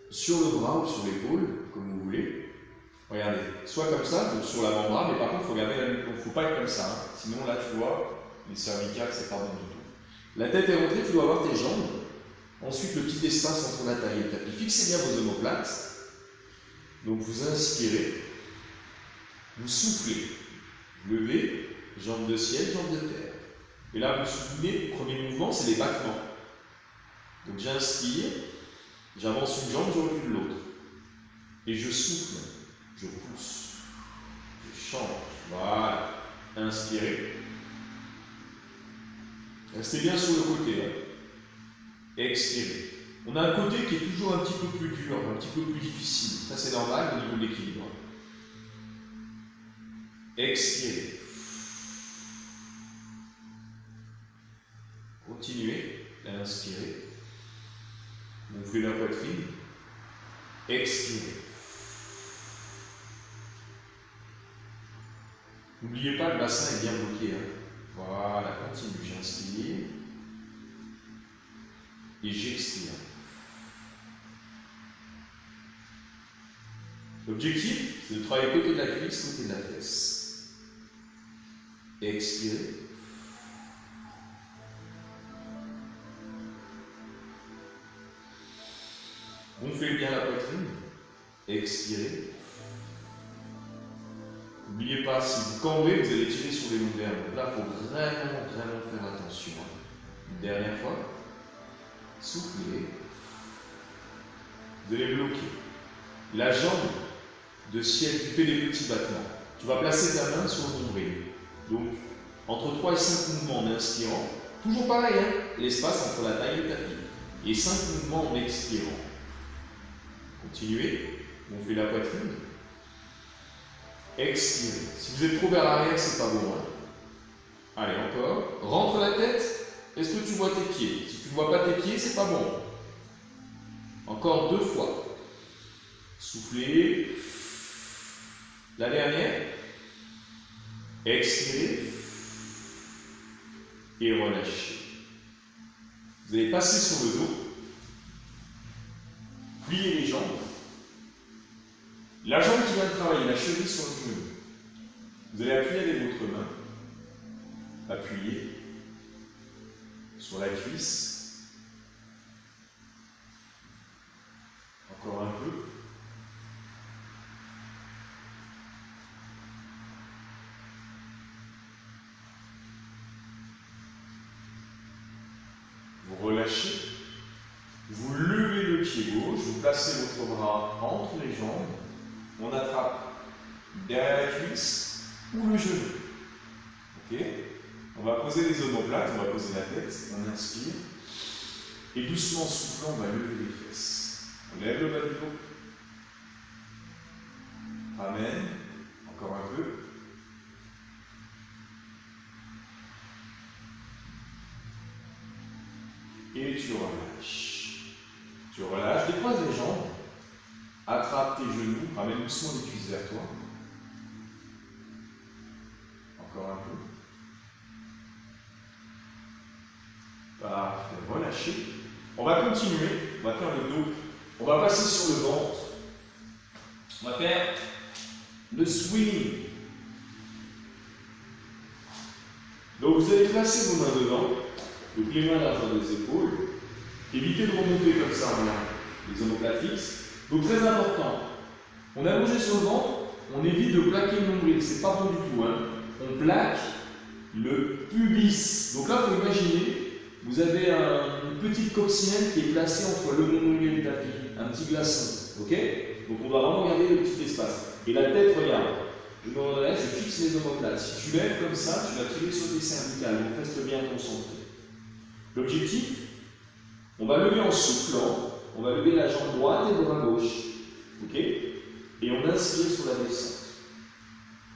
sur le bras ou sur l'épaule, comme vous voulez. Regardez, soit comme ça, donc sur l'avant-bras, mais par contre, il faut garder la nuque. Donc il ne faut pas être comme ça. Hein. Sinon, là, tu vois, les cervicales, c'est pas bon du tout. La tête est rentrée, tu dois avoir tes jambes. Ensuite, le petit espace entre la taille et le tapis. Fixez bien vos omoplates. Donc vous inspirez. Vous soufflez. Levez, jambes de ciel, jambes de terre. Et là, vous soufflez, premier mouvement, c'est les battements. Donc j'inspire. J'avance une jambe, je recule l'autre. Et je souffle, je pousse, je change. Voilà. Inspirez. Restez bien sur le côté. Hein. Expirez. On a un côté qui est toujours un petit peu plus dur, un petit peu plus difficile. Ça, c'est normal au niveau de l'équilibre. Expirez. Continuez. Inspirez. Gonflez la poitrine. Expirez. N'oubliez pas que le bassin est bien bloqué. Hein. Voilà, continue. J'inspire. Et j'expire. L'objectif, c'est de travailler côté de la cuisse, côté de la fesse. Expirez. Gonflez bien la poitrine. Expirez. N'oubliez pas, si vous cambrez, vous allez tirer sur les lombaires. Donc là, il faut vraiment faire attention. Une dernière fois. Soufflez. Vous allez bloquer. La jambe de ciel, tu fais des petits battements. Tu vas placer ta main sur le nombril. Donc, entre 3 et 5 mouvements en inspirant. Toujours pareil, hein, l'espace entre la taille et le tapis. Et 5 mouvements en expirant. Continuez. Gonflez la poitrine. Expirez. Si vous êtes trop vers l'arrière, c'est pas bon. Hein. Allez, encore. Rentre la tête. Est-ce que tu vois tes pieds? Si tu ne vois pas tes pieds, c'est pas bon. Encore 2 fois. Soufflez. La dernière. Expirez. Et relâchez. Vous allez passer sur le dos. Pliez les jambes. La jambe qui vient de travailler, la cheville sur le genou. Vous allez appuyer avec votre main. Appuyez sur la cuisse. Encore un peu. Vous relâchez. Vous levez le pied gauche. Vous placez votre bras entre les jambes. On attrape derrière la cuisse ou le genou. Ok? On va poser les omoplates, on va poser la tête, on inspire. Et doucement en soufflant, on va lever les fesses. On lève le bas du dos. Ramène. Encore un peu. Et tu relâches. Tu relâches, décroise les jambes. Attrape tes genoux, ramène doucement les cuisses vers toi. Encore un peu. Parfait, relâchez. On va continuer, on va faire le dos. On va passer sur le ventre. On va faire le swing. Donc vous allez placer vos mains devant, donc les mains à l'arrière des épaules. Évitez de remonter comme ça en l'air, les omoplates fixes. Donc très important, on a allongé sur le ventre, on évite de plaquer le nombril, c'est pas bon du tout. Hein. On plaque le pubis. Donc là, il faut imaginer, vous avez une petite coccinelle qui est placée entre le nombril et le tapis, un petit glaçon. Ok? Donc on doit vraiment garder le petit espace. Et la tête, regarde. Je me redresse, je fixe les omoplates. Si tu lèves comme ça, tu vas tirer sur tes cervicales. Donc reste bien concentré. L'objectif, on va lever en soufflant. On va lever la jambe droite et le bras gauche. Ok? Et on inspire sur la descente.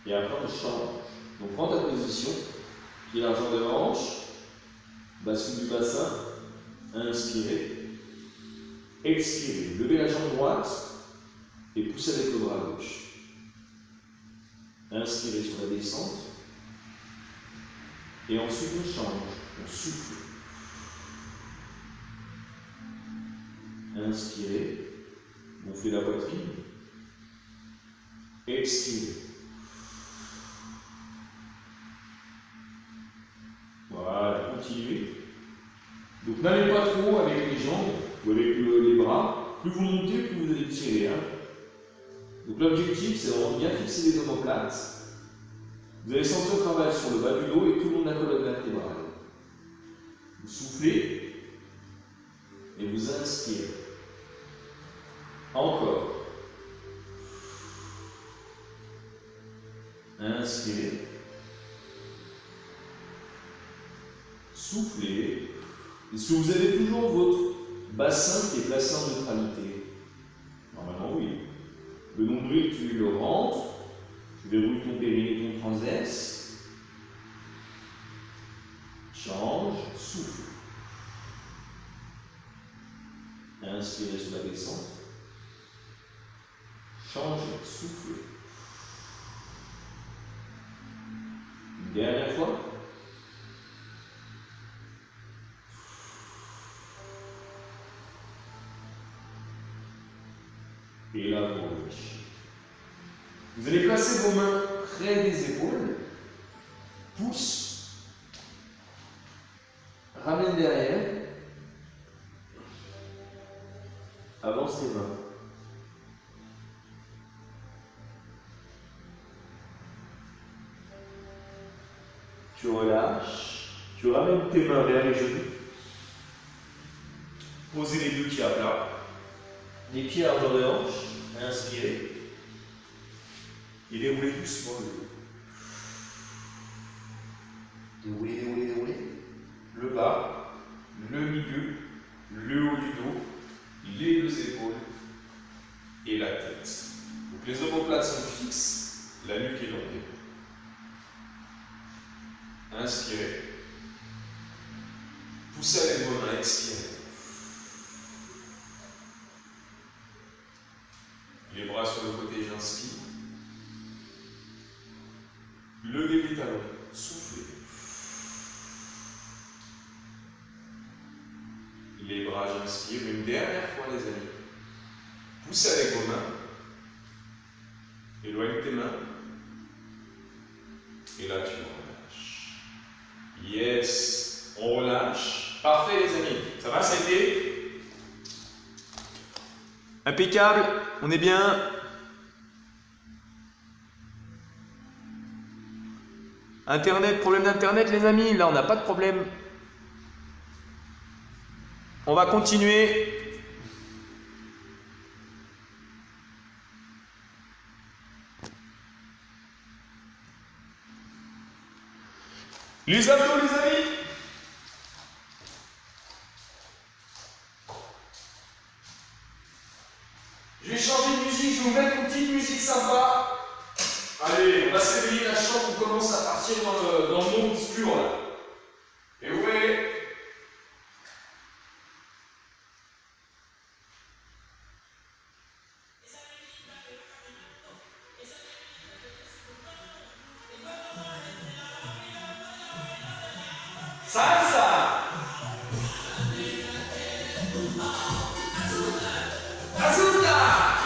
Et après on change. Donc prends ta position. Pied largeur de hanche. Bascule du bassin. Inspirez. Expirez. Levez la jambe droite. Et poussez avec le bras gauche. Inspirez sur la descente. Et ensuite on change. On souffle. Inspirez. Gonflez la poitrine. Expirez. Voilà, continuez. Donc n'allez pas trop avec les jambes ou avec les bras. Plus vous montez, plus vous allez tirer. Hein. Donc l'objectif, c'est vraiment bien fixer les omoplates. Vous allez sentir le travail sur le bas du dos et tout le long de la colonne vertébrale. Vous soufflez et vous inspirez. Encore. Inspirez. Soufflez. Est-ce que vous avez toujours votre bassin qui est placé en neutralité? Normalement, oui. Le nombril, tu le rentres. Tu verrouilles ton périnée, ton transverse. Change. Souffle. Inspirez sur la descente. Change. Souffle. Une dernière fois. Et là, vous relâchez. Vous allez placer vos mains près des épaules. Pousse. Ramène derrière. Avance les mains. Tu relâches. Tu ramènes tes mains vers les genoux. Posez les deux pieds à plat. Les pieds à largeur de hanche. Inspirez. Et déroulez doucement le dos. Déroulez, déroulez, déroulez. Le bas, le milieu, le haut du dos, les deux épaules et la tête. Donc les omoplates sont fixes, la nuque est longue. Inspirez. Poussez avec vos mains, expirez. Les bras sur le côté, j'inspire. Levez les talons, soufflez. Les bras, j'inspire. Une dernière fois, les amis. Poussez avec vos mains. Éloigne tes mains. Et là, tu relâches. Yes. On relâche. Parfait, les amis. Ça va, ça a été impeccable. On est bien. Internet, problème d'internet, les amis. Là, on n'a pas de problème. On va continuer. Les abdos, les amis. Je vais changer de musique, je vais vous mettre une petite musique sympa. Allez, on va se réveiller la chambre, on commence à partir dans le monde obscur là. Et vous voyez. Salsa! Azúcar!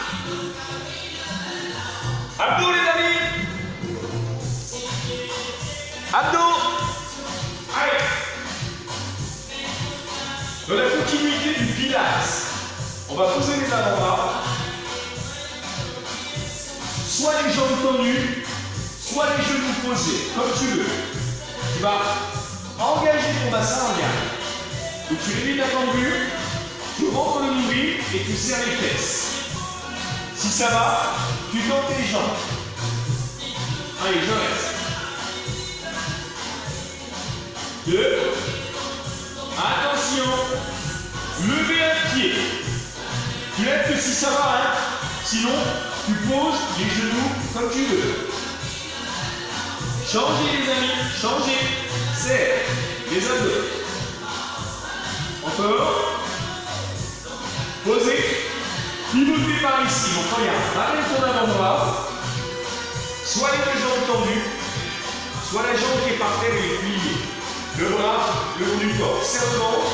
Abdos les amis! Abdos! Dans la continuité du pilates, on va poser les avant-bras. Soit les jambes tendues, soit les genoux posés, comme tu veux. Tu vas engager ton bassin en garde. Donc tu limites ta pendule, tu rentres le nombril et tu serres les fesses. Si ça va, tu tends tes jambes. Allez, je reste. 2. Attention. Levez un pied. Tu lèves que si ça va, hein. Sinon, tu poses les genoux comme tu veux. Changez les amis, changez. Serre les abdos. Encore. Posez. Pivotez par ici. Donc regarde, ramène ton avant-bras. Soit les deux jambes tendues, soit la jambe qui est par terre et pliée. Le bras, le haut du corps. Serre le ventre.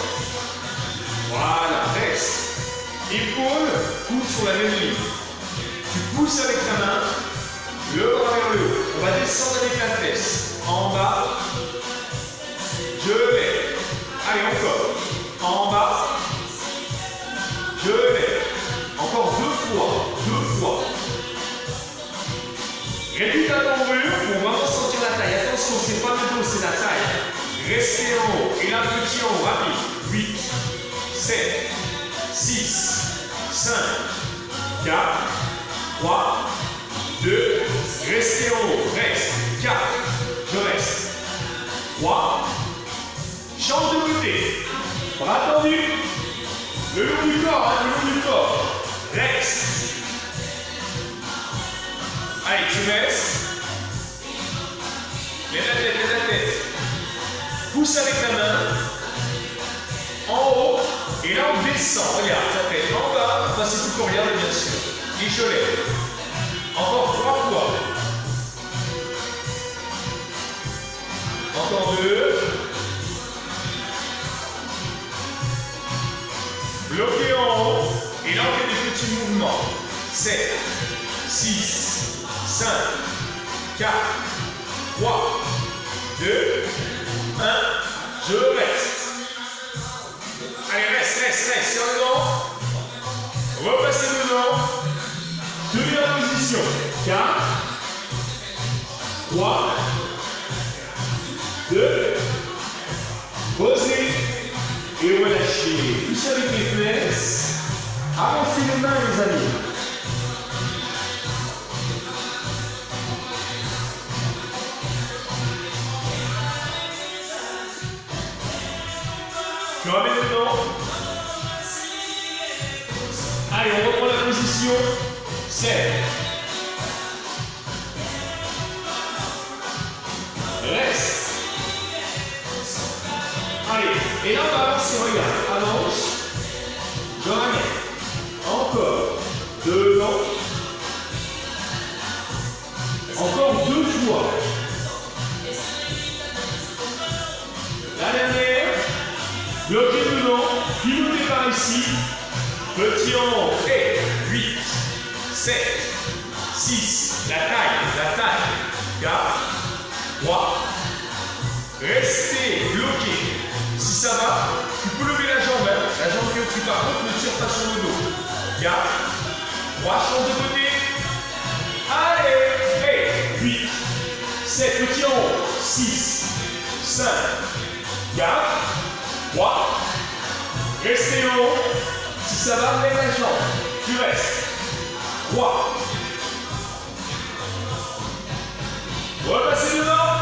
Voilà, reste. Épaule, coude sur la même ligne. Tu pousses avec ta main, le bras vers le haut. On va descendre avec la fesse. En bas, je vais. Allez, encore. En bas, je vais. Encore 2 fois. Réduis ta cambrure pour vraiment sentir la taille. Attention, c'est pas le dos, c'est la taille. Restez en haut. Et là, petit en haut, rapide. 8, 7, 6, 5, 4, 3, 2, restez en haut. Reste. 4, je reste. 3, change de côté. Bras tendus. Le long du corps, hein, le long du corps. Reste. Allez, tu restes. Lève la tête. Pousse avec la main. En haut. Et là, on descend. Regarde, ta tête en bas. Enfin, c'est tout qu'on regarde, bien sûr. Et je lève. Encore 3 fois. Encore 2. Bloqué en haut. Et là, on fait des petits mouvements. 7, 6, 5, 4, 3, 2, 1. Je reste. Allez, reste. Serre le ventre. Repassez devant. Tenez la position. 4, 3, 2, posez et relâchez. Touchez avec les fesses. Avancez les mains, les amis. Tu ramènes dedans. Allez, on reprend la position. Serre. Reste. Allez, et là on va avancer, regarde. Avance. Je ramène. Encore. Devant. Encore 2 fois. La dernière. Bloqué devant. Pivotez par ici. Petit en haut. Et 8, 7, 6. La taille. 4, 3. Restez bloqué. Si ça va, tu peux lever la jambe. Hein. La jambe qui est au-dessus, par contre, ne tire pas sur le dos. 4, 3, change de côté. Allez, et 8, 7, petit en haut. 6, 5, 4, 3. Restez en haut. Si ça va, lève la jambe. Tu restes. 3. Repassez devant.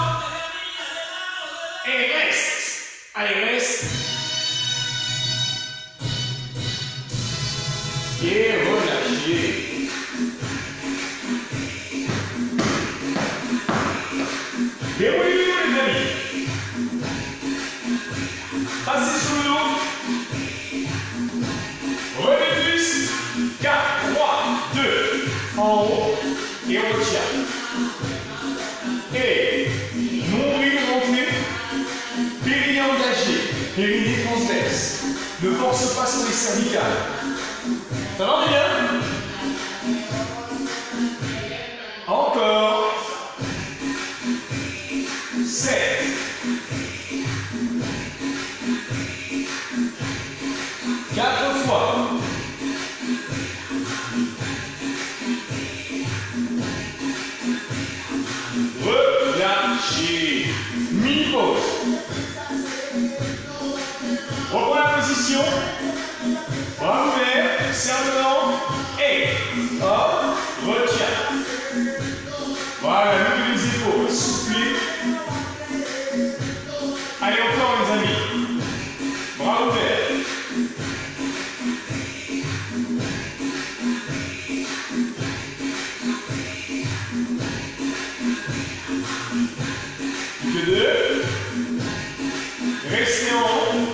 Et reste. Allez, reste. Et relâchez. Déroulez-vous, les amis. Passez sur le dos. Relevez plus. 4, 3, 2. En haut. Et on retient. Et nombril rentré. Périnée engagé. Périnée transverse. Ne force pas sur les cervicales. Ça va bien? Encore. 7. 2. Restez en haut.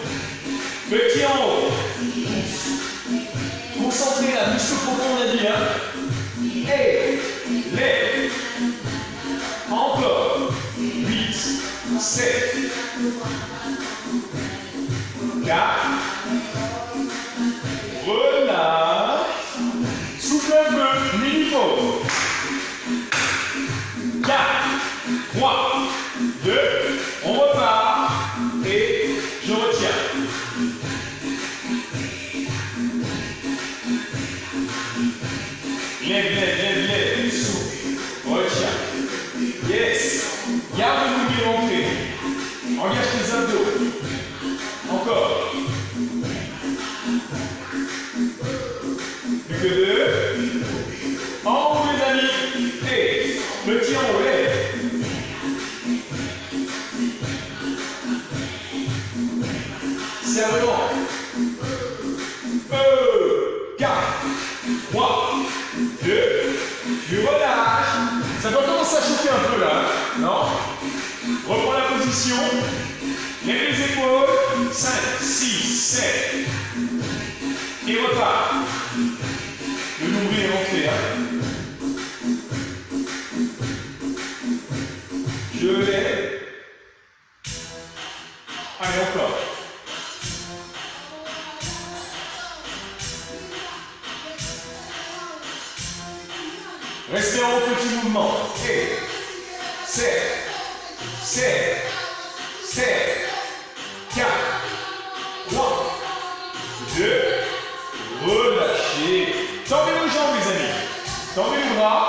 Petit en haut. Concentrez la muscle profond, on a dit. Et lève. Encore. 8, 7, 4. Relâche. Souffle un peu. Mini-pause. 4, 3, 2. On repart. Et je retiens. Lève, souffle, retiens. Yes. Garde le mouvement rentré. Engage tes abdos. Encore. Plus que 2. En haut les amis. Et petit en haut, lève. Serre-le. 4, 3, 2, tu relâches. Ça doit commencer à chauffer un peu là, non? Reprends la position. Lève les épaules. 5, 6, 7. Et repars. Le nombril est rentré. Je lève. Allez, encore. Restez en haut, petit mouvement. Et serre, serre, serre. 4, 3, 2, relâchez. Tendez vos jambes, les amis. Tendez les bras.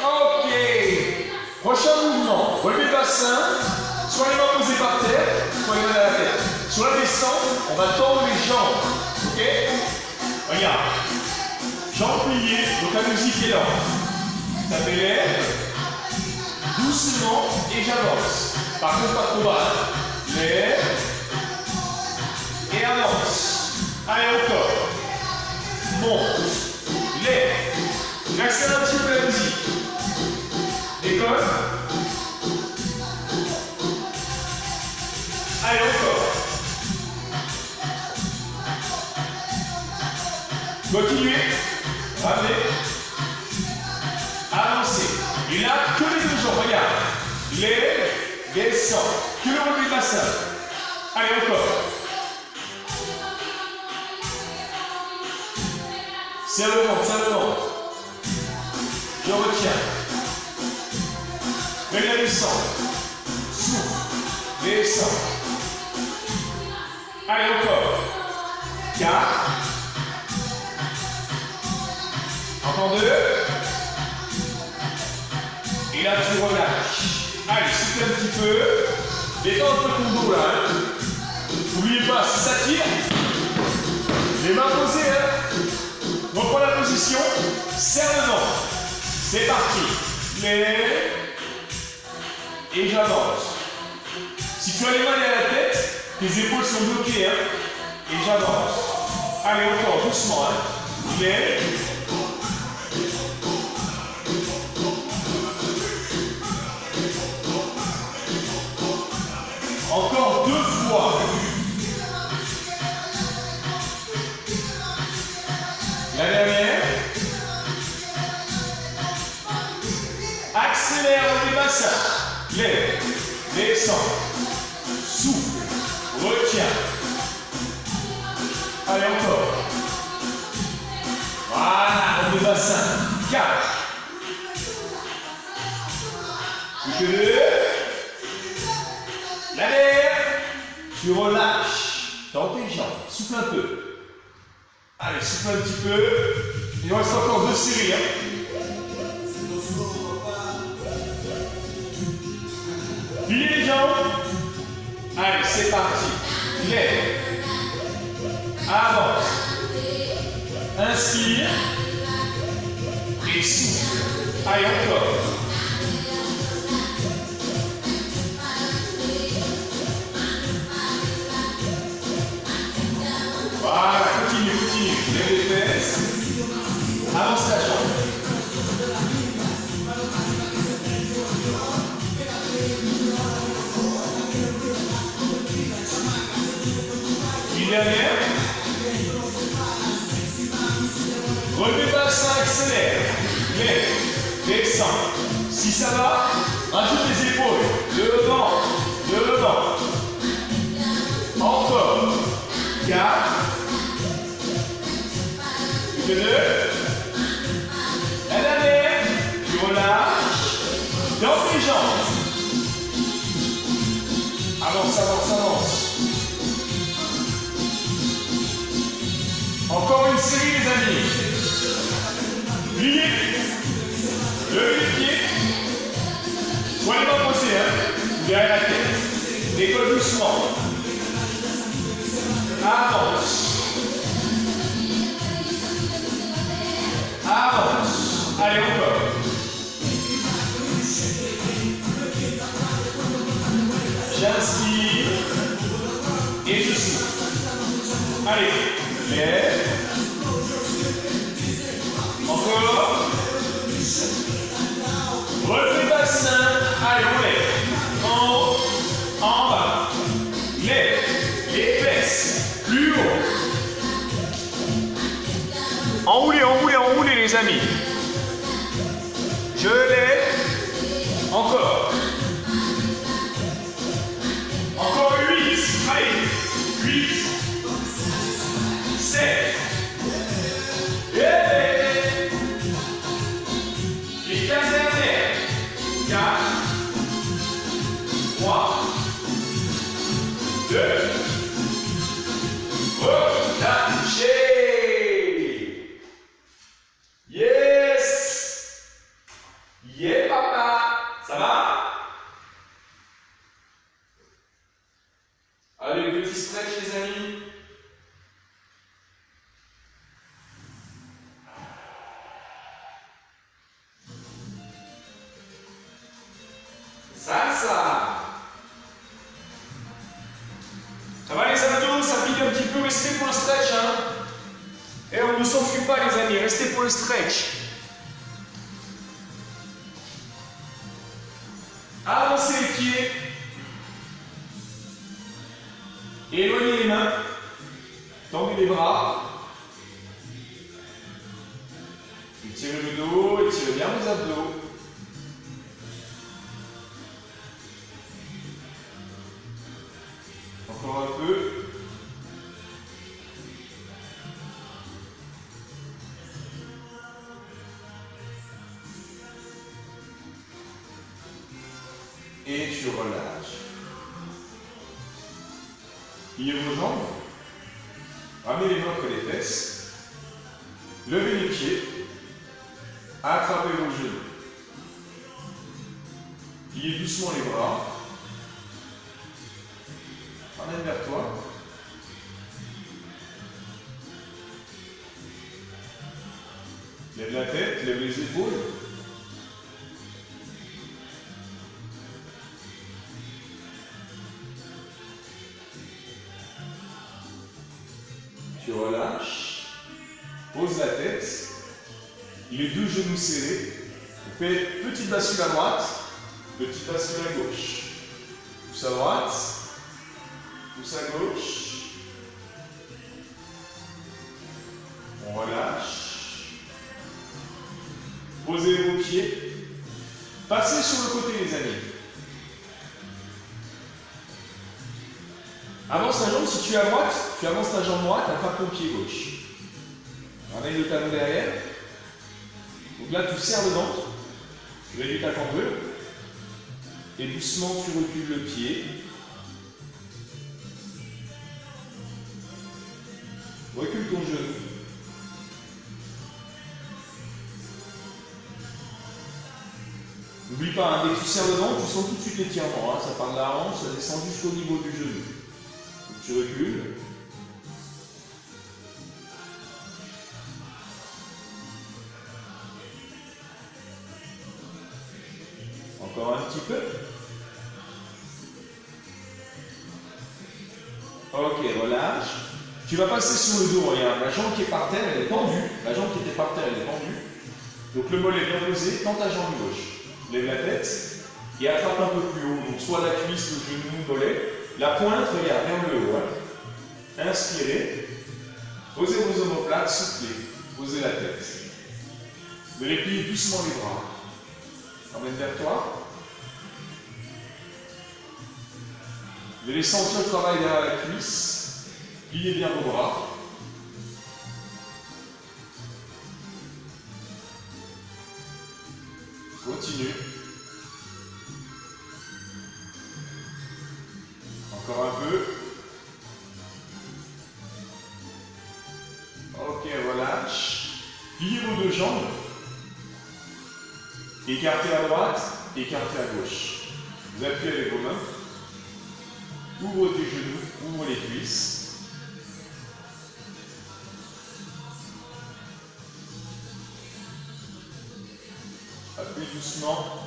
Ok. Prochain mouvement. Relevez le bassin. Soit les mains posées par terre, soit les mains à la tête. Sur la descente, on va tendre les jambes. Ok? Regarde. Jambes pliées, donc la musique est là. Ça t'élève. Doucement et j'avance. Par contre, pas trop bas. Lève. Et avance. Allez, encore. Monte. Lève. J'accélère un petit peu la musique. Décolle. Allez, encore. Continuez. Ramenez. Avancez. Et là, que les deux jambes. Regarde. Lève. Descend. Que le relevé de bassin. Allez, encore. Serre le ventre, serre le ventre. Je retiens. Relève le sang. Souffle. Descend. Allez, encore. 4. Encore 2. Et là, tu relâches. Allez, souffle un petit peu. Détends un peu ton dos là. N'oubliez pas, si ça tire, les mains posées. Reprends la position. Serre le ventre. C'est parti. Lève. Et j'avance. Si tu as les mains derrière la tête, tes épaules sont bloquées. Et j'avance. Allez, encore doucement. Lève. Encore 2 fois. La dernière. Accélère les bassins. Lève. Descend. Souffle. Retiens. Allez, encore. Voilà, le bassin. 4. Plus que 2. La dernière. Tu relâches. Tends tes jambes. Souffle un peu. Allez, souffle un petit peu. Il reste encore 2 séries. Pliez les jambes. Allez, c'est parti. Lève. Avance. Inspire. Et souffle. Allez, encore. Voilà, continue. Lève les fesses. Avance la jambe. accélère. Lève, descend. Si ça va, rajoute les épaules. Devant, devant. Encore. 4. Plus que 2. La dernière. Tu relâches. Dans tes jambes. Avance, avance, avance. Encore une série, les amis. Pliez. Levez les pieds. Soit les mains posées, derrière la tête. Décolle doucement. Avance. Avance. Allez, encore. J'inspire. Et je souffle. Allez. Lève. Encore. Relevez le bassin. Allez, on lève. En haut. En bas. Lève. Les fesses. Plus haut. Enroulez, enroulez, enroulez les amis. Je lève. Encore. Encore 8. Allez. 8. 7. Et les 15 dernières. 4. 3. 2. Relâchez. Yes. Yeah, papa. Ça va? Allez, petit stretch, les amis. Ça. Ça va les abdos, ça pique un petit peu, restez pour le stretch. Et on ne s'enfuit pas les amis, restez pour le stretch. Avancez les pieds. Éloignez les mains. Tendez les bras. Étirez le dos, étirez bien vos abdos. Encore un peu. Et tu relâches. Pliez vos jambes. Ramenez les mains près des fesses. Levez les pieds. Attrapez vos genoux. Pliez doucement les bras. Ramène vers toi. Lève la tête, lève les épaules. Tu relâches. Pose la tête. Les deux genoux serrés. Vous faites petite bascule à droite, petite bascule à gauche. Pousse à droite. Pousse à gauche. On relâche. Posez vos pieds. Passez sur le côté les amis. Avance ta jambe, si tu es à droite, tu avances ta jambe droite, attrape ton pied gauche. Ramène le talon derrière. Donc là tu serres le ventre. Tu réduis ta cambrure. Et doucement tu recules le pied. Recule ton genou. N'oublie pas, dès que tu serres le ventre, tu sens tout de suite l'étirement. Ça part de la hanche, ça descend jusqu'au niveau du genou. Donc tu recules. Encore un petit peu. Ok, relâche. Tu vas passer sur le dos, regarde. La jambe qui est par terre, elle est tendue. La jambe qui était par terre, elle est tendue. Donc le mollet bien posé, tends ta jambe gauche. Lève la tête et attrape un peu plus haut. Donc soit la cuisse, le genou, le mollet. La pointe, regarde, vers le haut. Inspirez. Posez vos omoplates, soufflez. Posez la tête. Vous allez plier doucement les bras. Ramène vers toi. Vous allez sentir le travail derrière la cuisse. Pliez bien vos bras. Continue. Encore un peu. Ok, relâche. Pliez vos deux jambes. Écartez à droite, écartez à gauche. Vous appuyez avec vos mains. Ouvre tes genoux, ouvre les cuisses. Appuie doucement.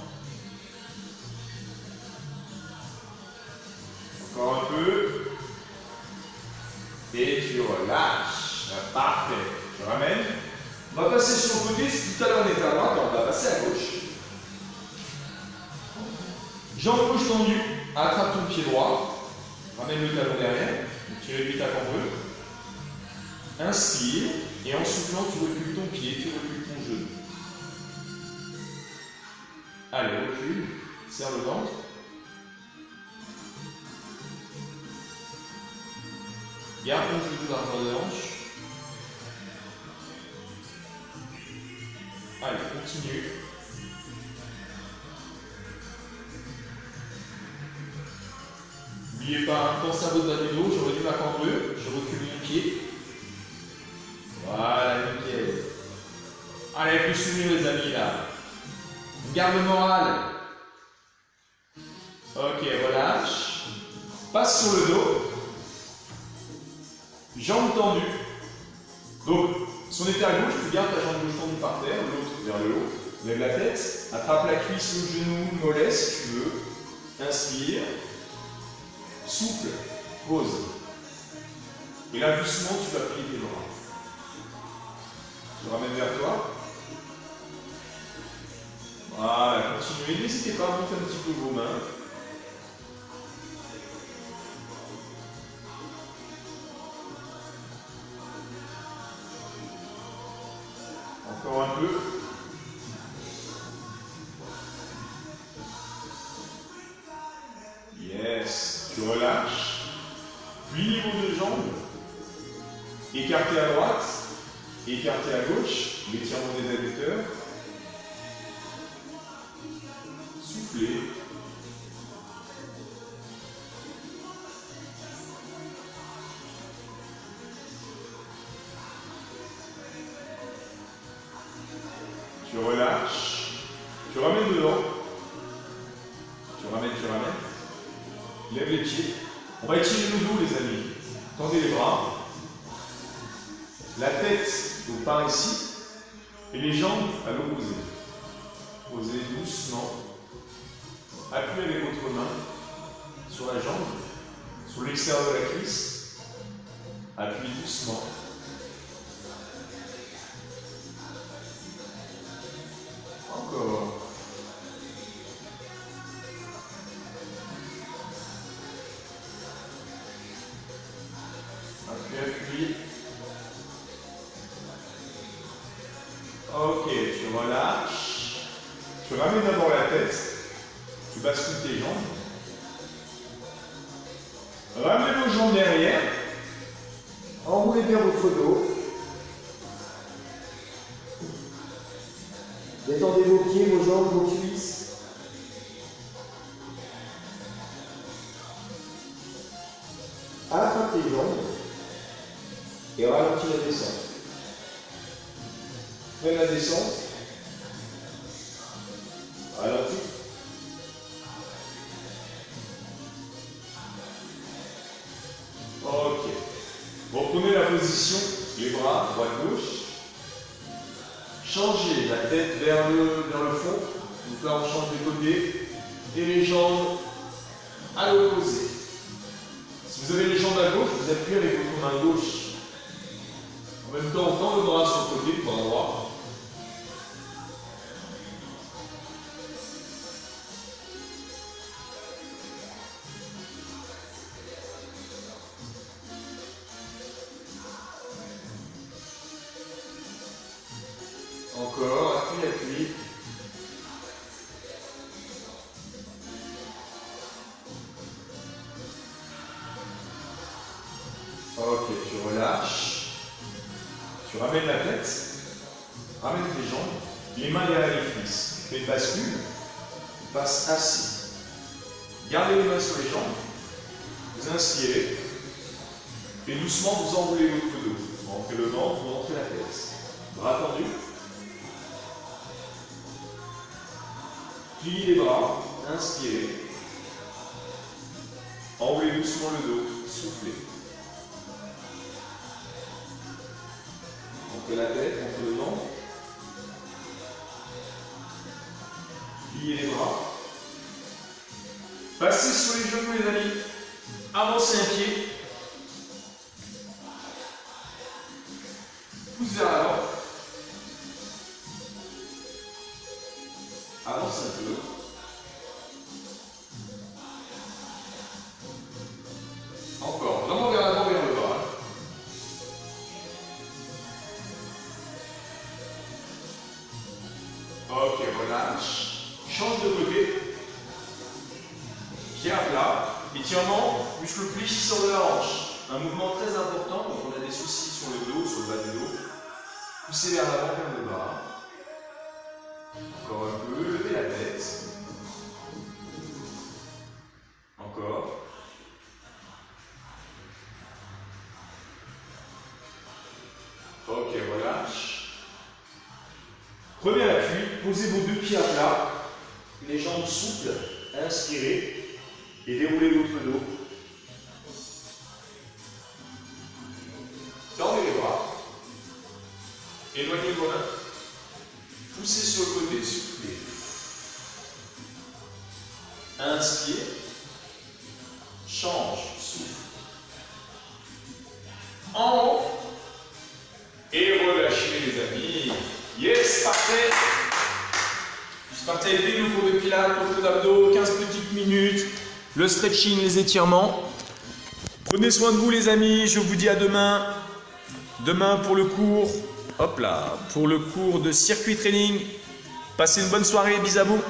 Encore un peu. Et tu relâches. Parfait. Je ramène. On va passer sur le côté. Si tout à l'heure on était à droite, on va passer à gauche. Jambe gauche tendue. Attrape ton pied droit. Ramène le talon derrière. Tu réduis ta cambrure. Inspire. Et en soufflant, tu recules ton pied, tu recules ton genou. Allez, recule. Serre le ventre. Garde ton genou dans la de hanche. Allez, continue. N'oubliez pas, pense à votre bas du dos, je réduis ma cambrure, je recule mon pied. Voilà, nickel. Allez, plus soumis les amis là. Garde le moral. Ok, relâche. Passe sur le dos. Jambes tendues. Donc, si on était à gauche, tu gardes ta jambe gauche tendue par terre, l'autre vers le haut. Lève la tête, attrape la cuisse, le genou, le mollet si tu veux. Inspire. Souffle. Pose. Et là, doucement, tu vas plier tes bras. Tu ramènes vers toi. Voilà, continuez. N'hésitez pas à monter un petit peu vos mains. Encore un peu. Yes. Tu relâches. Pliez vos deux jambes. Écartez à droite. Écartez à gauche. L'étirement des adducteurs. Soufflez. Tu relâches. Tu ramènes devant. Tu ramènes. Lève les pieds. On va étirer le dos, les amis. Tendez les bras. La tête au par ici. Et les jambes à l'opposé. Posez doucement. Appuyez avec votre main sur la jambe, sur l'extérieur de la cuisse. Appuyez doucement. Encore. Appuyez. Ok, tu relâches. Tu ramènes d'abord la tête. Tu bascules tes jambes. Ramenez vos jambes derrière. Enroulez bien votre dos. Détendez vos pieds, vos jambes, vos cuisses. Attrape tes jambes et ralentis la descente. Fais la descente. Ralentis. Ok. Vous reprenez la position, les bras, droite-gauche. Changez la tête vers le fond. Donc là, on change de côté. Et les jambes à l'opposé. Si vous avez les jambes à gauche, vous appuyez avec votre main gauche. En même temps, on tend le bras sur le côté, le bras droit. Encore, appuyez Ok, tu relâches. Tu ramènes la tête. Ramène tes jambes. Les mains derrière les cuisses. Tu fais une bascule. Tu passes assis. Gardez les mains sur les jambes. Vous inspirez. Et doucement, vous enroulez votre dos. Vous rentrez le ventre, vous rentrez la tête. Bras tendus. Pliez les bras. Inspirez. Enroulez doucement le dos. Soufflez. Rentrez la tête, rentrez le ventre. Pliez les bras. Passez sur les genoux, les amis. Avancez un pied. Pousse vers l'avant. Avance un peu. Encore. Vraiment vers l'avant, vers le bas. Ok, relâche. Change de côté. Pied à plat. Étirement, muscle fléchissant de la hanche. Un mouvement très important quand on a des soucis sur le dos, sur le bas du dos. Poussez vers l'avant, vers le bas. Encore un peu, levez la tête. Encore. Ok, relâche. Prenez l'appui, posez vos deux pieds à plat, les jambes souples, inspirez et déroulez votre dos. Tendez les bras. Éloignez vos mains. Poussez sur le côté, soufflez. Inspire. Change, souffle. En haut. Et relâchez les amis. Yes, parfait. Juste partez avec le cours de pilates, le cours d'abdos, 15 petites minutes. Le stretching, les étirements. Prenez soin de vous les amis. Je vous dis à demain. Demain pour le cours. Hop là, pour le cours de circuit training. Passez une bonne soirée, bisous à vous.